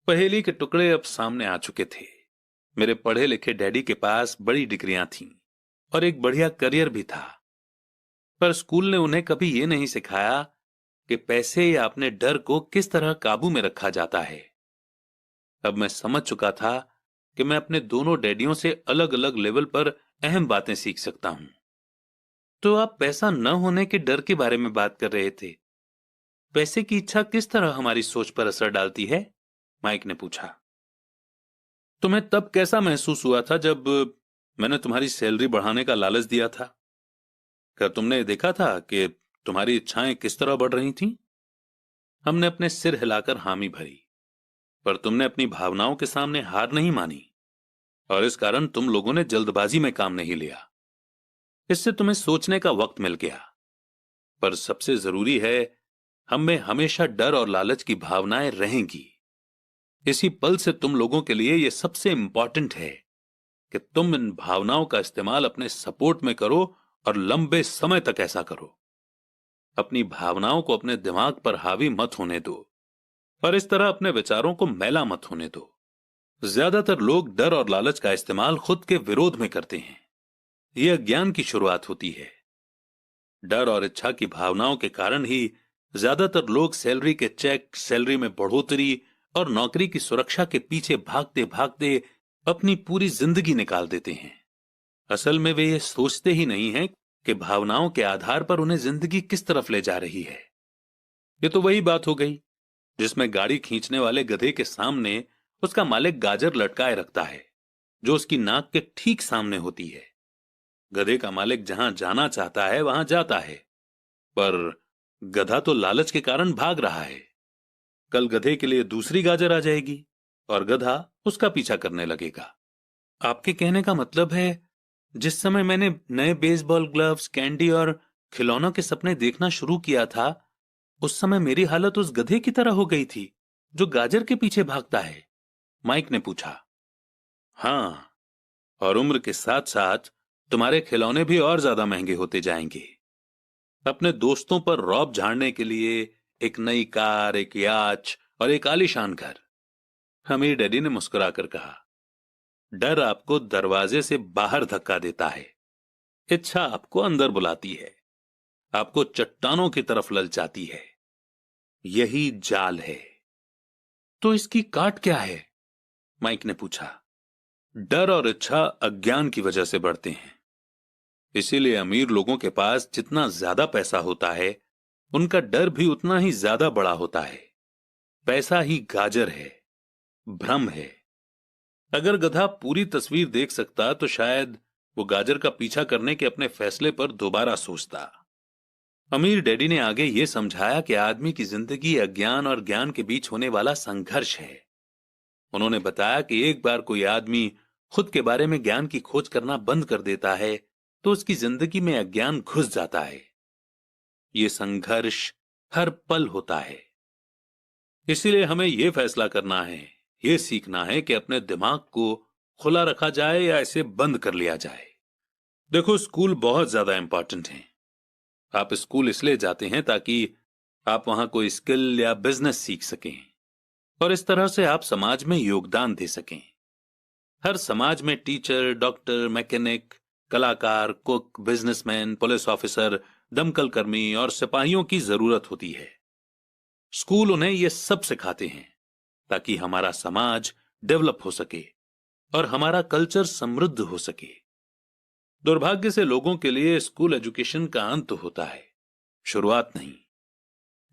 पहेली के टुकड़े अब सामने आ चुके थे। मेरे पढ़े लिखे डैडी के पास बड़ी डिग्रियां थीं और एक बढ़िया करियर भी था, पर स्कूल ने उन्हें कभी यह नहीं सिखाया कि पैसे या अपने डर को किस तरह काबू में रखा जाता है। अब मैं समझ चुका था कि मैं अपने दोनों डैडियों से अलग अलग लेवल पर अहम बातें सीख सकता हूं। तो आप पैसा न होने के डर के बारे में बात कर रहे थे। पैसे की इच्छा किस तरह हमारी सोच पर असर डालती है? माइक ने पूछा। तुम्हें तब कैसा महसूस हुआ था जब मैंने तुम्हारी सैलरी बढ़ाने का लालच दिया था? क्या तुमने देखा था कि तुम्हारी इच्छाएं किस तरह बढ़ रही थीं? हमने अपने सिर हिलाकर हामी भरी, पर तुमने अपनी भावनाओं के सामने हार नहीं मानी और इस कारण तुम लोगों ने जल्दबाजी में काम नहीं लिया। इससे तुम्हें सोचने का वक्त मिल गया। पर सबसे जरूरी है, हम में हमेशा डर और लालच की भावनाएं रहेंगी। इसी पल से तुम लोगों के लिए यह सबसे इंपॉर्टेंट है कि तुम इन भावनाओं का इस्तेमाल अपने सपोर्ट में करो और लंबे समय तक ऐसा करो। अपनी भावनाओं को अपने दिमाग पर हावी मत होने दो और इस तरह अपने विचारों को मैला मत होने दो। ज्यादातर लोग डर और लालच का इस्तेमाल खुद के विरोध में करते हैं। यह अज्ञान की शुरुआत होती है। डर और इच्छा की भावनाओं के कारण ही ज्यादातर लोग सैलरी के चेक, सैलरी में बढ़ोतरी और नौकरी की सुरक्षा के पीछे भागते भागते अपनी पूरी जिंदगी निकाल देते हैं। असल में वे ये सोचते ही नहीं हैं कि भावनाओं के आधार पर उन्हें जिंदगी किस तरफ ले जा रही है। ये तो वही बात हो गई जिसमें गाड़ी खींचने वाले गधे के सामने उसका मालिक गाजर लटकाए रखता है जो उसकी नाक के ठीक सामने होती है। गधे का मालिक जहां जाना चाहता है वहां जाता है, पर गधा तो लालच के कारण भाग रहा है। कल गधे के लिए दूसरी गाजर आ जाएगी और गधा उसका पीछा करने लगेगा। आपके कहने का मतलब है, जिस समय मैंने नए बेसबॉल ग्लव्स, कैंडी और खिलौनों के सपने देखना शुरू किया था, उस समय मेरी हालत उस गधे की तरह हो गई थी जो गाजर के पीछे भागता है? माइक ने पूछा। हां, और उम्र के साथ साथ तुम्हारे खिलौने भी और ज्यादा महंगे होते जाएंगे। अपने दोस्तों पर रौब झाड़ने के लिए एक नई कार, एक याच और एक आलीशान घर। अमीर डैडी ने मुस्कुराकर कहा। डर आपको दरवाजे से बाहर धक्का देता है, इच्छा आपको अंदर बुलाती है, आपको चट्टानों की तरफ ललचाती है। यही जाल है। तो इसकी काट क्या है? माइक ने पूछा। डर और इच्छा अज्ञान की वजह से बढ़ते हैं। इसीलिए अमीर लोगों के पास जितना ज्यादा पैसा होता है, उनका डर भी उतना ही ज्यादा बड़ा होता है। पैसा ही गाजर है, भ्रम है। अगर गधा पूरी तस्वीर देख सकता तो शायद वो गाजर का पीछा करने के अपने फैसले पर दोबारा सोचता। अमीर डैडी ने आगे ये समझाया कि आदमी की जिंदगी अज्ञान और ज्ञान के बीच होने वाला संघर्ष है। उन्होंने बताया कि एक बार कोई आदमी खुद के बारे में ज्ञान की खोज करना बंद कर देता है तो उसकी जिंदगी में अज्ञान घुस जाता है। ये संघर्ष हर पल होता है। इसीलिए हमें यह फैसला करना है, यह सीखना है कि अपने दिमाग को खुला रखा जाए या इसे बंद कर लिया जाए। देखो, स्कूल बहुत ज्यादा इंपॉर्टेंट है। आप स्कूल इसलिए जाते हैं ताकि आप वहां कोई स्किल या बिजनेस सीख सकें और इस तरह से आप समाज में योगदान दे सकें। हर समाज में टीचर, डॉक्टर, मैकेनिक, कलाकार, कुक, बिजनेसमैन, पुलिस ऑफिसर, दमकल कर्मी और सिपाहियों की जरूरत होती है। स्कूल उन्हें यह सब सिखाते हैं ताकि हमारा समाज डेवलप हो सके और हमारा कल्चर समृद्ध हो सके। दुर्भाग्य से लोगों के लिए स्कूल एजुकेशन का अंत होता है, शुरुआत नहीं।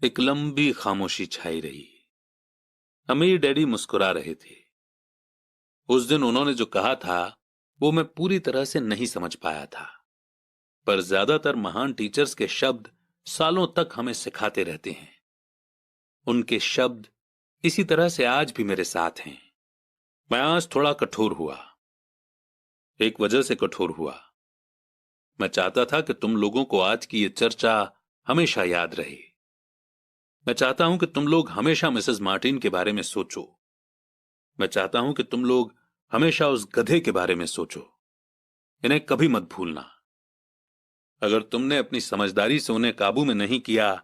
एक लंबी खामोशी छाई रही। अमीर डैडी मुस्कुरा रहे थे। उस दिन उन्होंने जो कहा था वो मैं पूरी तरह से नहीं समझ पाया था, पर ज्यादातर महान टीचर्स के शब्द सालों तक हमें सिखाते रहते हैं। उनके शब्द इसी तरह से आज भी मेरे साथ हैं। मैं आज थोड़ा कठोर हुआ। एक वजह से कठोर हुआ। मैं चाहता था कि तुम लोगों को आज की ये चर्चा हमेशा याद रहे। मैं चाहता हूं कि तुम लोग हमेशा मिसेस मार्टिन के बारे में सोचो। मैं चाहता हूं कि तुम लोग हमेशा उस गधे के बारे में सोचो। इन्हें कभी मत भूलना। अगर तुमने अपनी समझदारी से उन्हें काबू में नहीं किया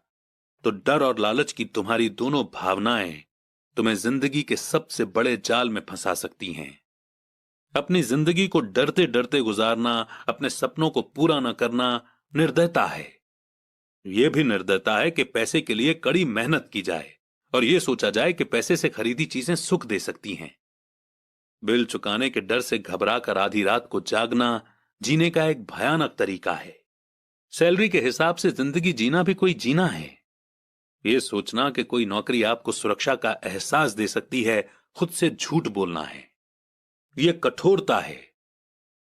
तो डर और लालच की तुम्हारी दोनों भावनाएं तुम्हें जिंदगी के सबसे बड़े जाल में फंसा सकती हैं। अपनी जिंदगी को डरते डरते गुजारना, अपने सपनों को पूरा न करना निर्दयता है। यह भी निर्दयता है कि पैसे के लिए कड़ी मेहनत की जाए और यह सोचा जाए कि पैसे से खरीदी चीजें सुख दे सकती हैं। बिल चुकाने के डर से घबराकर आधी रात को जागना जीने का एक भयानक तरीका है। सैलरी के हिसाब से जिंदगी जीना भी कोई जीना है। यह सोचना कि कोई नौकरी आपको सुरक्षा का एहसास दे सकती है, खुद से झूठ बोलना है। यह कठोरता है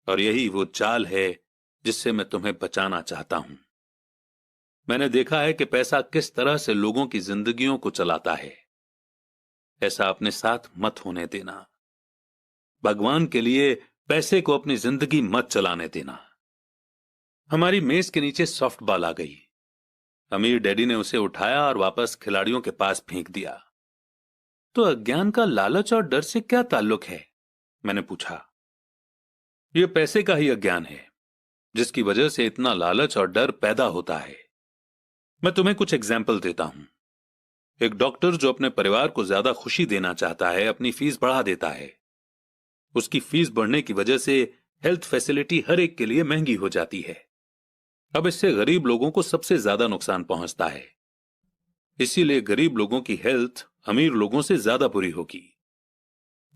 और यही वो चाल है जिससे मैं तुम्हें बचाना चाहता हूं। मैंने देखा है कि पैसा किस तरह से लोगों की जिंदगियों को चलाता है। ऐसा अपने साथ मत होने देना। भगवान के लिए पैसे को अपनी जिंदगी मत चलाने देना। हमारी मेज के नीचे सॉफ्ट बॉल आ गई। अमीर डैडी ने उसे उठाया और वापस खिलाड़ियों के पास फेंक दिया। तो अज्ञान का लालच और डर से क्या ताल्लुक है? मैंने पूछा। यह पैसे का ही अज्ञान है जिसकी वजह से इतना लालच और डर पैदा होता है। मैं तुम्हें कुछ एग्जाम्पल देता हूं। एक डॉक्टर जो अपने परिवार को ज्यादा खुशी देना चाहता है, अपनी फीस बढ़ा देता है। उसकी फीस बढ़ने की वजह से हेल्थ फैसिलिटी हर एक के लिए महंगी हो जाती है। अब इससे गरीब लोगों को सबसे ज्यादा नुकसान पहुंचता है। इसीलिए गरीब लोगों की हेल्थ अमीर लोगों से ज्यादा बुरी होगी।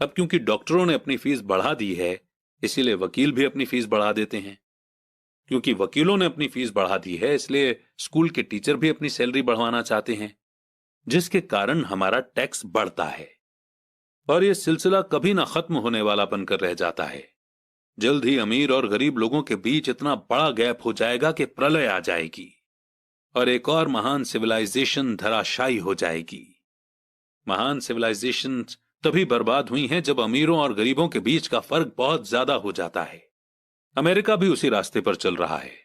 अब क्योंकि डॉक्टरों ने अपनी फीस बढ़ा दी है, इसीलिए वकील भी अपनी फीस बढ़ा देते हैं। क्योंकि वकीलों ने अपनी फीस बढ़ा दी है, इसलिए स्कूल के टीचर भी अपनी सैलरी बढ़वाना चाहते हैं, जिसके कारण हमारा टैक्स बढ़ता है और यह सिलसिला कभी ना खत्म होने वाला बनकर रह जाता है। जल्द ही अमीर और गरीब लोगों के बीच इतना बड़ा गैप हो जाएगा कि प्रलय आ जाएगी और एक और महान सिविलाइजेशन धराशायी हो जाएगी। महान सिविलाइजेशन तभी बर्बाद हुई हैं जब अमीरों और गरीबों के बीच का फर्क बहुत ज्यादा हो जाता है। अमेरिका भी उसी रास्ते पर चल रहा है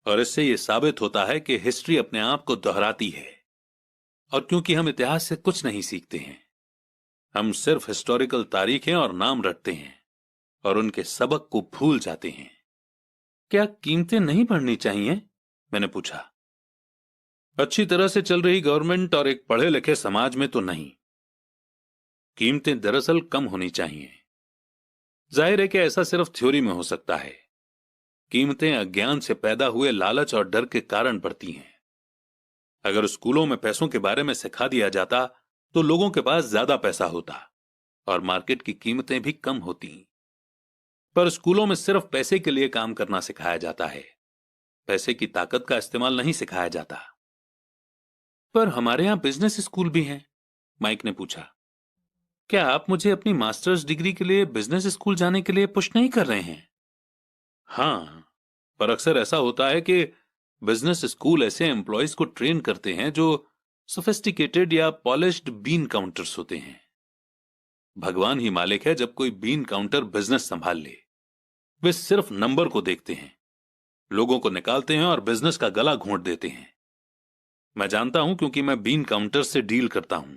और इससे यह साबित होता है कि हिस्ट्री अपने आप को दोहराती है। और क्योंकि हम इतिहास से कुछ नहीं सीखते हैं, हम सिर्फ हिस्टोरिकल तारीखें और नाम रटते हैं और उनके सबक को भूल जाते हैं। क्या कीमतें नहीं बढ़नी चाहिए? मैंने पूछा। अच्छी तरह से चल रही गवर्नमेंट और एक पढ़े लिखे समाज में तो नहीं। कीमतें दरअसल कम होनी चाहिए। जाहिर है कि ऐसा सिर्फ थ्योरी में हो सकता है। कीमतें अज्ञान से पैदा हुए लालच और डर के कारण बढ़ती हैं। अगर स्कूलों में पैसों के बारे में सिखा दिया जाता तो लोगों के पास ज्यादा पैसा होता और मार्केट की कीमतें भी कम होती। पर स्कूलों में सिर्फ पैसे के लिए काम करना सिखाया जाता है, पैसे की ताकत का इस्तेमाल नहीं सिखाया जाता। पर हमारे यहां बिजनेस स्कूल भी हैं, माइक ने पूछा। क्या आप मुझे अपनी मास्टर्स डिग्री के लिए बिजनेस स्कूल जाने के लिए पुश नहीं कर रहे हैं? हां, पर अक्सर ऐसा होता है कि बिजनेस स्कूल ऐसे एम्प्लॉयज को ट्रेन करते हैं जो सोफिस्टिकेटेड या पॉलिश्ड बीन काउंटर्स होते हैं। भगवान ही मालिक है जब कोई बीन काउंटर बिजनेस संभाल ले। वे सिर्फ नंबर को देखते हैं, लोगों को निकालते हैं और बिजनेस का गला घोंट देते हैं। मैं जानता हूं क्योंकि मैं बीन काउंटर से डील करता हूं।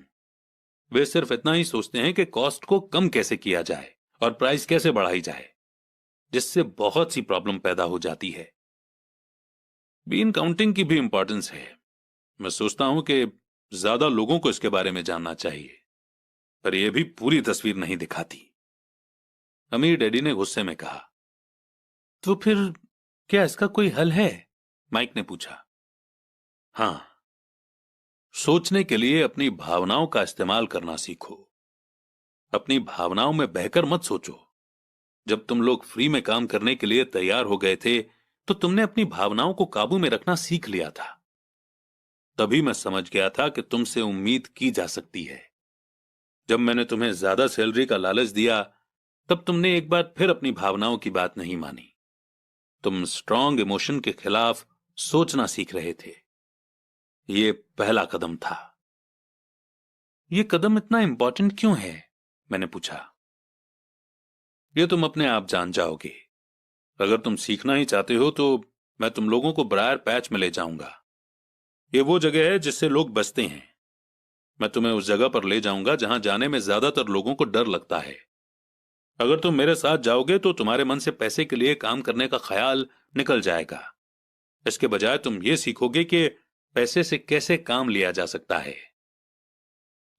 वे सिर्फ इतना ही सोचते हैं कि कॉस्ट को कम कैसे किया जाए और प्राइस कैसे बढ़ाई जाए, जिससे बहुत सी प्रॉब्लम पैदा हो जाती है। बीन काउंटिंग की भी इंपॉर्टेंस है। मैं सोचता हूं कि ज्यादा लोगों को इसके बारे में जानना चाहिए, पर यह भी पूरी तस्वीर नहीं दिखाती। अमीर डैडी ने गुस्से में कहा। तो फिर क्या इसका कोई हल है? माइक ने पूछा। हां, सोचने के लिए अपनी भावनाओं का इस्तेमाल करना सीखो। अपनी भावनाओं में बहकर मत सोचो। जब तुम लोग फ्री में काम करने के लिए तैयार हो गए थे, तो तुमने अपनी भावनाओं को काबू में रखना सीख लिया था। तभी मैं समझ गया था कि तुमसे उम्मीद की जा सकती है। जब मैंने तुम्हें ज्यादा सैलरी का लालच दिया, तब तुमने एक बार फिर अपनी भावनाओं की बात नहीं मानी। तुम स्ट्रांग इमोशन के खिलाफ सोचना सीख रहे थे। यह पहला कदम था। यह कदम इतना इंपॉर्टेंट क्यों है? मैंने पूछा। यह तुम अपने आप जान जाओगे। अगर तुम सीखना ही चाहते हो तो मैं तुम लोगों को ब्रायर पैच में ले जाऊंगा। यह वो जगह है जिससे लोग बचते हैं। मैं तुम्हें उस जगह पर ले जाऊंगा जहां जाने में ज्यादातर लोगों को डर लगता है। अगर तुम मेरे साथ जाओगे तो तुम्हारे मन से पैसे के लिए काम करने का ख्याल निकल जाएगा। इसके बजाय तुम ये सीखोगे कि पैसे से कैसे काम लिया जा सकता है।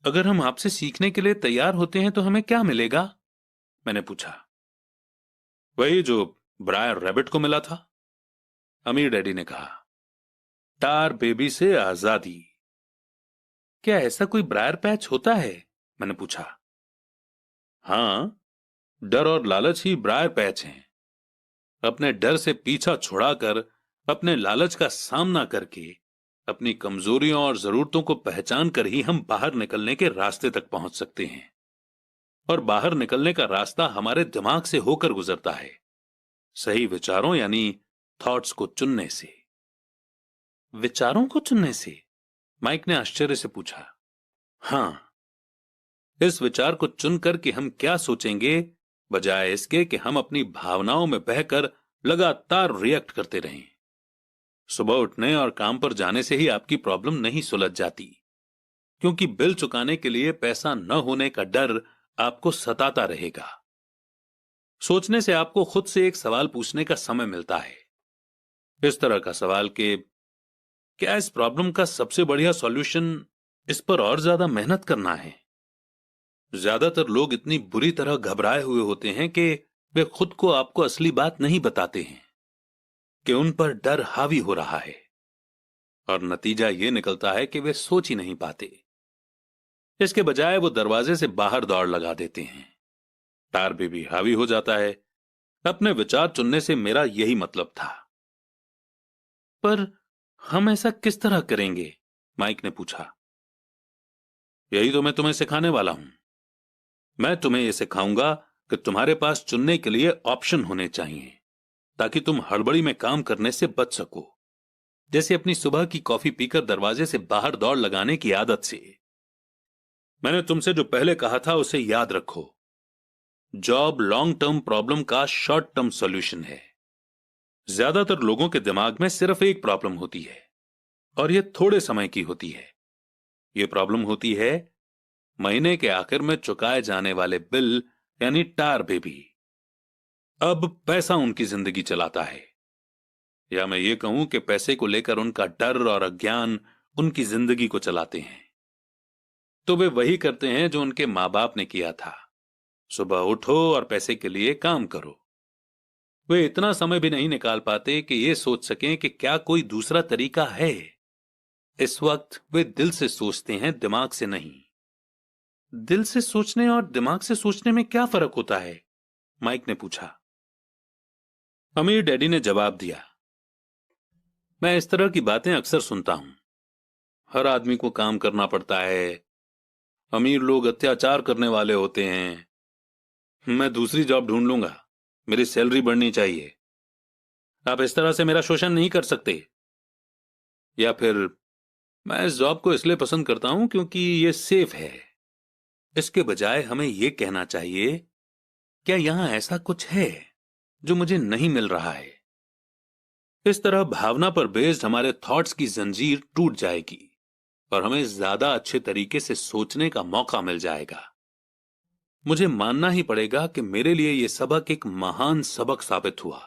अगर हम आपसे सीखने के लिए तैयार होते हैं तो हमें क्या मिलेगा? मैंने पूछा। वही जो ब्रायर रैबिट को मिला था, अमीर डैडी ने कहा। टार बेबी से आजादी। क्या ऐसा कोई ब्रायर पैच होता है? मैंने पूछा। हां, डर और लालच ही ब्रायर पैच हैं। अपने डर से पीछा छुड़ाकर, अपने लालच का सामना करके, अपनी कमजोरियों और जरूरतों को पहचान कर ही हम बाहर निकलने के रास्ते तक पहुंच सकते हैं। और बाहर निकलने का रास्ता हमारे दिमाग से होकर गुजरता है, सही विचारों यानी थॉट्स को चुनने से। विचारों को चुनने से? माइक ने आश्चर्य से पूछा। हां, इस विचार को चुनकर कि हम क्या सोचेंगे, बजाय इसके कि हम अपनी भावनाओं में बहकर लगातार रिएक्ट करते रहें। सुबह उठने और काम पर जाने से ही आपकी प्रॉब्लम नहीं सुलझ जाती, क्योंकि बिल चुकाने के लिए पैसा न होने का डर आपको सताता रहेगा। सोचने से आपको खुद से एक सवाल पूछने का समय मिलता है। इस तरह का सवाल कि क्या इस प्रॉब्लम का सबसे बढ़िया सॉल्यूशन इस पर और ज्यादा मेहनत करना है? ज्यादातर लोग इतनी बुरी तरह घबराए हुए होते हैं कि वे खुद को आपको असली बात नहीं बताते हैं कि उन पर डर हावी हो रहा है, और नतीजा यह निकलता है कि वे सोच ही नहीं पाते। इसके बजाय वो दरवाजे से बाहर दौड़ लगा देते हैं। टार भी हावी हो जाता है। अपने विचार चुनने से मेरा यही मतलब था। पर हम ऐसा किस तरह करेंगे? माइक ने पूछा। यही तो मैं तुम्हें सिखाने वाला हूं। मैं तुम्हें यह सिखाऊंगा कि तुम्हारे पास चुनने के लिए ऑप्शन होने चाहिए, ताकि तुम हड़बड़ी में काम करने से बच सको। जैसे अपनी सुबह की कॉफी पीकर दरवाजे से बाहर दौड़ लगाने की आदत से। मैंने तुमसे जो पहले कहा था उसे याद रखो। जॉब लॉन्ग टर्म प्रॉब्लम का शॉर्ट टर्म सॉल्यूशन है। ज्यादातर लोगों के दिमाग में सिर्फ एक प्रॉब्लम होती है, और यह थोड़े समय की होती है। यह प्रॉब्लम होती है महीने के आखिर में चुकाए जाने वाले बिल, यानी टार बेबी। अब पैसा उनकी जिंदगी चलाता है, या मैं ये कहूं कि पैसे को लेकर उनका डर और अज्ञान उनकी जिंदगी को चलाते हैं। तो वे वही करते हैं जो उनके मां बाप ने किया था। सुबह उठो और पैसे के लिए काम करो। वे इतना समय भी नहीं निकाल पाते कि ये सोच सकें कि क्या कोई दूसरा तरीका है। इस वक्त वे दिल से सोचते हैं, दिमाग से नहीं। दिल से सोचने और दिमाग से सोचने में क्या फर्क होता है? माइक ने पूछा। अमीर डैडी ने जवाब दिया। मैं इस तरह की बातें अक्सर सुनता हूं। हर आदमी को काम करना पड़ता है। अमीर लोग अत्याचार करने वाले होते हैं। मैं दूसरी जॉब ढूंढ लूंगा, मेरी सैलरी बढ़नी चाहिए। आप इस तरह से मेरा शोषण नहीं कर सकते। या फिर मैं इस जॉब को इसलिए पसंद करता हूं क्योंकि यह सेफ है। इसके बजाय हमें यह कहना चाहिए, क्या यहां ऐसा कुछ है जो मुझे नहीं मिल रहा है? इस तरह भावना पर बेस्ड हमारे थॉट्स की जंजीर टूट जाएगी और हमें ज्यादा अच्छे तरीके से सोचने का मौका मिल जाएगा। मुझे मानना ही पड़ेगा कि मेरे लिए यह सबक एक महान सबक साबित हुआ।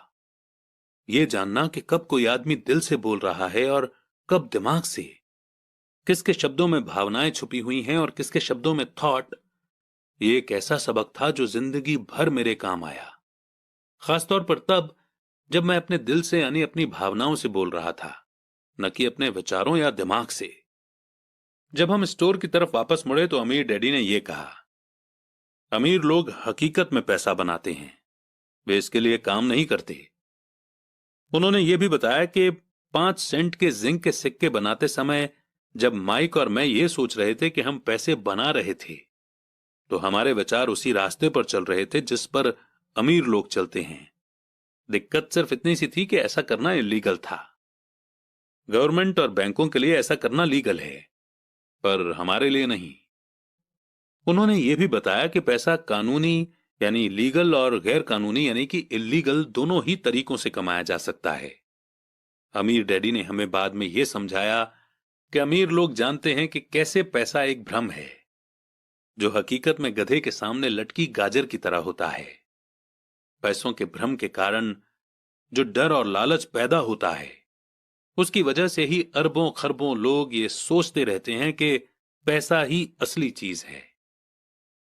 यह जानना कि कब कोई आदमी दिल से बोल रहा है और कब दिमाग से, किसके शब्दों में भावनाएं छुपी हुई हैं और किसके शब्दों में थॉट, ये एक ऐसा सबक था जो जिंदगी भर मेरे काम आया। खासतौर पर तब जब मैं अपने दिल से यानी अपनी भावनाओं से बोल रहा था, न कि अपने विचारों या दिमाग से। जब हम स्टोर की तरफ वापस मुड़े तो अमीर डैडी ने यह कहा, अमीर लोग हकीकत में पैसा बनाते हैं, वे इसके लिए काम नहीं करते। उन्होंने यह भी बताया कि 5 सेंट के जिंक के सिक्के बनाते समय जब माइक और मैं ये सोच रहे थे कि हम पैसे बना रहे थे, तो हमारे विचार उसी रास्ते पर चल रहे थे जिस पर अमीर लोग चलते हैं। दिक्कत सिर्फ इतनी सी थी कि ऐसा करना इलीगल था। गवर्नमेंट और बैंकों के लिए ऐसा करना लीगल है, पर हमारे लिए नहीं। उन्होंने यह भी बताया कि पैसा कानूनी यानी लीगल और गैर कानूनी यानी कि इलीगल दोनों ही तरीकों से कमाया जा सकता है। अमीर डैडी ने हमें बाद में यह समझाया कि अमीर लोग जानते हैं कि कैसे पैसा एक भ्रम है, जो हकीकत में गधे के सामने लटकी गाजर की तरह होता है। पैसों के भ्रम के कारण जो डर और लालच पैदा होता है, उसकी वजह से ही अरबों खरबों लोग ये सोचते रहते हैं कि पैसा ही असली चीज है।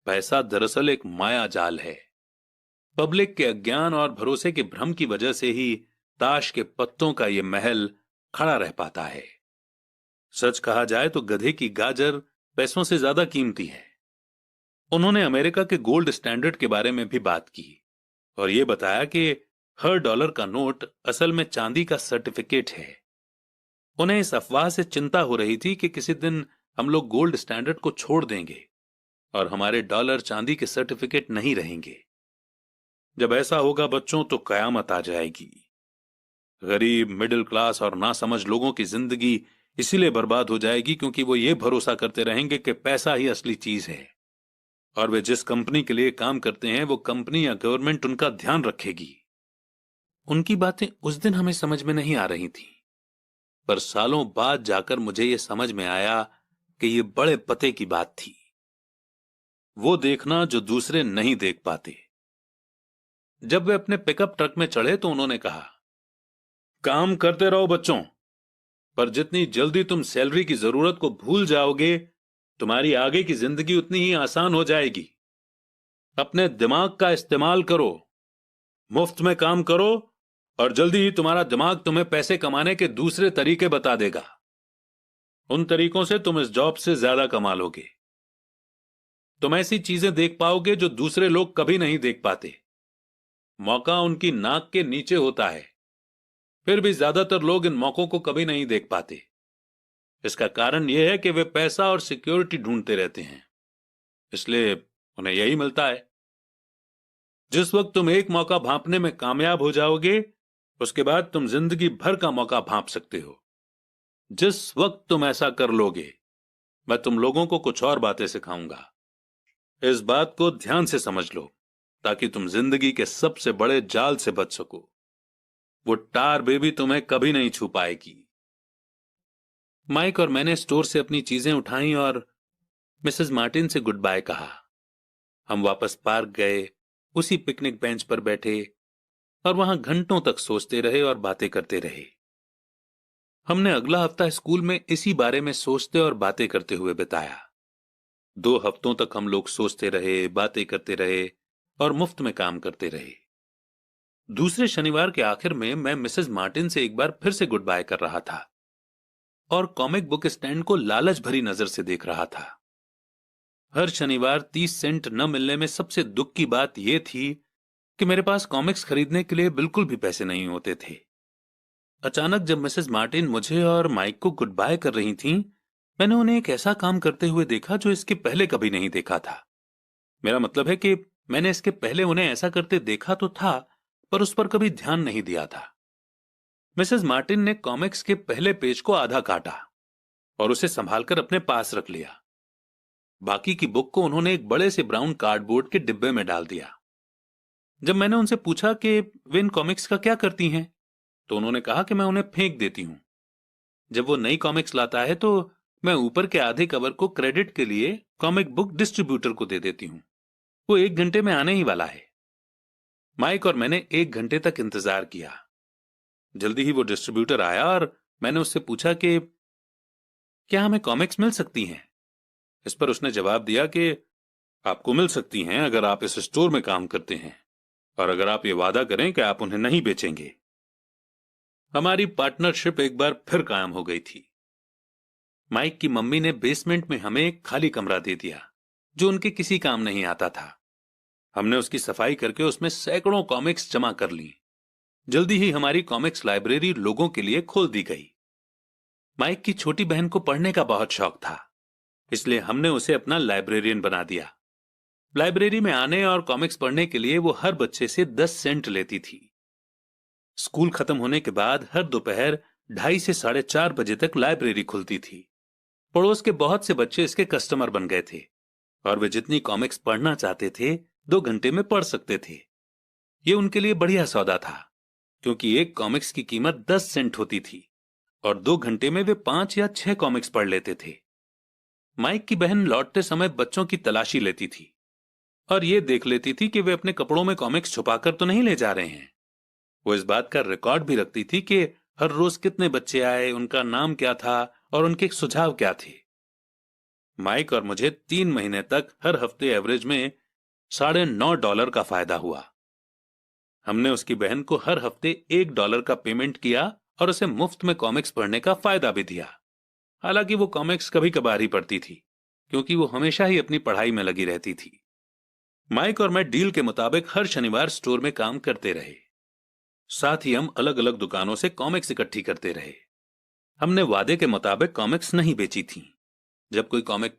पैसा दरअसल एक माया जाल है। पब्लिक के अज्ञान और भरोसे के भ्रम की वजह से ही ताश के पत्तों का यह महल खड़ा रह पाता है। सच कहा जाए तो गधे की गाजर पैसों से ज्यादा कीमती है। उन्होंने अमेरिका के गोल्ड स्टैंडर्ड के बारे में भी बात की और यह बताया कि हर डॉलर का नोट असल में चांदी का सर्टिफिकेट है। उन्हें इस अफवाह से चिंता हो रही थी कि किसी दिन हम लोग गोल्ड स्टैंडर्ड को छोड़ देंगे और हमारे डॉलर चांदी के सर्टिफिकेट नहीं रहेंगे। जब ऐसा होगा बच्चों, तो कयामत आ जाएगी। गरीब, मिडिल क्लास और नासमझ लोगों की जिंदगी इसीलिए बर्बाद हो जाएगी क्योंकि वो ये भरोसा करते रहेंगे कि पैसा ही असली चीज है और वे जिस कंपनी के लिए काम करते हैं वो कंपनी या गवर्नमेंट उनका ध्यान रखेगी। उनकी बातें उस दिन हमें समझ में नहीं आ रही थी, पर सालों बाद जाकर मुझे यह समझ में आया कि यह बड़े पते की बात थी। वो देखना जो दूसरे नहीं देख पाते। जब वे अपने पिकअप ट्रक में चढ़े तो उन्होंने कहा, काम करते रहो बच्चों, पर जितनी जल्दी तुम सैलरी की जरूरत को भूल जाओगे, तुम्हारी आगे की जिंदगी उतनी ही आसान हो जाएगी। अपने दिमाग का इस्तेमाल करो, मुफ्त में काम करो और जल्दी ही तुम्हारा दिमाग तुम्हें पैसे कमाने के दूसरे तरीके बता देगा। उन तरीकों से तुम इस जॉब से ज्यादा कमा लोगे। तुम ऐसी चीजें देख पाओगे जो दूसरे लोग कभी नहीं देख पाते। मौका उनकी नाक के नीचे होता है, फिर भी ज्यादातर लोग इन मौकों को कभी नहीं देख पाते। इसका कारण यह है कि वे पैसा और सिक्योरिटी ढूंढते रहते हैं, इसलिए उन्हें यही मिलता है। जिस वक्त तुम एक मौका भांपने में कामयाब हो जाओगे, उसके बाद तुम जिंदगी भर का मौका भांप सकते हो। जिस वक्त तुम ऐसा कर लोगे, मैं तुम लोगों को कुछ और बातें सिखाऊंगा। इस बात को ध्यान से समझ लो ताकि तुम जिंदगी के सबसे बड़े जाल से बच सको। वो टार बेबी तुम्हें कभी नहीं छू पाएगी। माइक और मैंने स्टोर से अपनी चीजें उठाई और मिसेस मार्टिन से गुड बाय कहा। हम वापस पार्क गए, उसी पिकनिक बेंच पर बैठे और वहां घंटों तक सोचते रहे और बातें करते रहे। हमने अगला हफ्ता स्कूल में इसी बारे में सोचते और बातें करते हुए बिताया। 2 हफ्तों तक हम लोग सोचते रहे, बातें करते रहे और मुफ्त में काम करते रहे। दूसरे शनिवार के आखिर में मैं मिसेस मार्टिन से एक बार फिर से गुड बाय कर रहा था और कॉमिक बुक स्टैंड को लालच भरी नजर से देख रहा था। हर शनिवार 30 सेंट न मिलने में सबसे दुख की बात यह थी कि मेरे पास कॉमिक्स खरीदने के लिए बिल्कुल भी पैसे नहीं होते थे। अचानक जब मिसेस मार्टिन मुझे और माइक को गुड बाय कर रही थीं, मैंने उन्हें एक ऐसा काम करते हुए देखा जो इसके पहले कभी नहीं देखा था। मेरा मतलब है कि मैंने इसके पहले उन्हें ऐसा करते देखा तो था, पर उस पर कभी ध्यान नहीं दिया था। मिसेस मार्टिन ने कॉमिक्स के पहले पेज को आधा काटा और उसे संभालकर अपने पास रख लिया। बाकी की बुक को उन्होंने एक बड़े से ब्राउन कार्डबोर्ड के डिब्बे में डाल दिया। जब मैंने उनसे पूछा कि वे इन कॉमिक्स का क्या करती हैं, तो उन्होंने कहा कि मैं उन्हें फेंक देती हूं। जब वो नई कॉमिक्स लाता है तो मैं ऊपर के आधे कवर को क्रेडिट के लिए कॉमिक बुक डिस्ट्रीब्यूटर को दे देती हूं। वो 1 घंटे में आने ही वाला है। माइक और मैंने 1 घंटे तक इंतजार किया। जल्दी ही वो डिस्ट्रीब्यूटर आया और मैंने उससे पूछा कि क्या हमें कॉमिक्स मिल सकती हैं। इस पर उसने जवाब दिया कि आपको मिल सकती हैं अगर आप इस स्टोर में काम करते हैं और अगर आप ये वादा करें कि आप उन्हें नहीं बेचेंगे। हमारी पार्टनरशिप एक बार फिर कायम हो गई थी। माइक की मम्मी ने बेसमेंट में हमें एक खाली कमरा दे दिया जो उनके किसी काम नहीं आता था। हमने उसकी सफाई करके उसमें सैकड़ों कॉमिक्स जमा कर ली। जल्दी ही हमारी कॉमिक्स लाइब्रेरी लोगों के लिए खोल दी गई। माइक की छोटी बहन को पढ़ने का बहुत शौक था, इसलिए हमने उसे अपना लाइब्रेरियन बना दिया। लाइब्रेरी में आने और कॉमिक्स पढ़ने के लिए वो हर बच्चे से 10 सेंट लेती थी। स्कूल खत्म होने के बाद हर दोपहर 2:30 से 4:30 बजे तक लाइब्रेरी खुलती थी। पड़ोस के बहुत से बच्चे इसके कस्टमर बन गए थे और वे जितनी कॉमिक्स पढ़ना चाहते थे 2 घंटे में पढ़ सकते थे। ये उनके लिए बढ़िया सौदा था, क्योंकि एक कॉमिक्स की कीमत 10 सेंट होती थी और 2 घंटे में वे 5 या 6 कॉमिक्स पढ़ लेते थे। माइक की बहन लौटते समय बच्चों की तलाशी लेती थी और ये देख लेती थी कि वे अपने कपड़ों में कॉमिक्स छुपाकर तो नहीं ले जा रहे हैं। वो इस बात का रिकॉर्ड भी रखती थी कि हर रोज कितने बच्चे आए, उनका नाम क्या था और उनके सुझाव क्या थे। माइक और मुझे 3 महीने तक हर हफ्ते एवरेज में $9.5 का फायदा हुआ। हमने उसकी बहन को हर हफ्ते $1 का पेमेंट किया और उसे मुफ्त में कॉमिक्स पढ़ने का फायदा भी दिया। हालांकि वो कॉमिक्स कभी कभार ही पढ़ती थी, क्योंकि वो हमेशा ही अपनी पढ़ाई में लगी रहती थी। माइक और मैं डील के मुताबिक हर शनिवार स्टोर में काम करते रहे। साथ ही हम अलग अलग दुकानों से कॉमिक्स इकट्ठी करते रहे। हमने वादे के मुताबिक कॉमिक्स नहीं बेची थी। जब कोई कॉमिक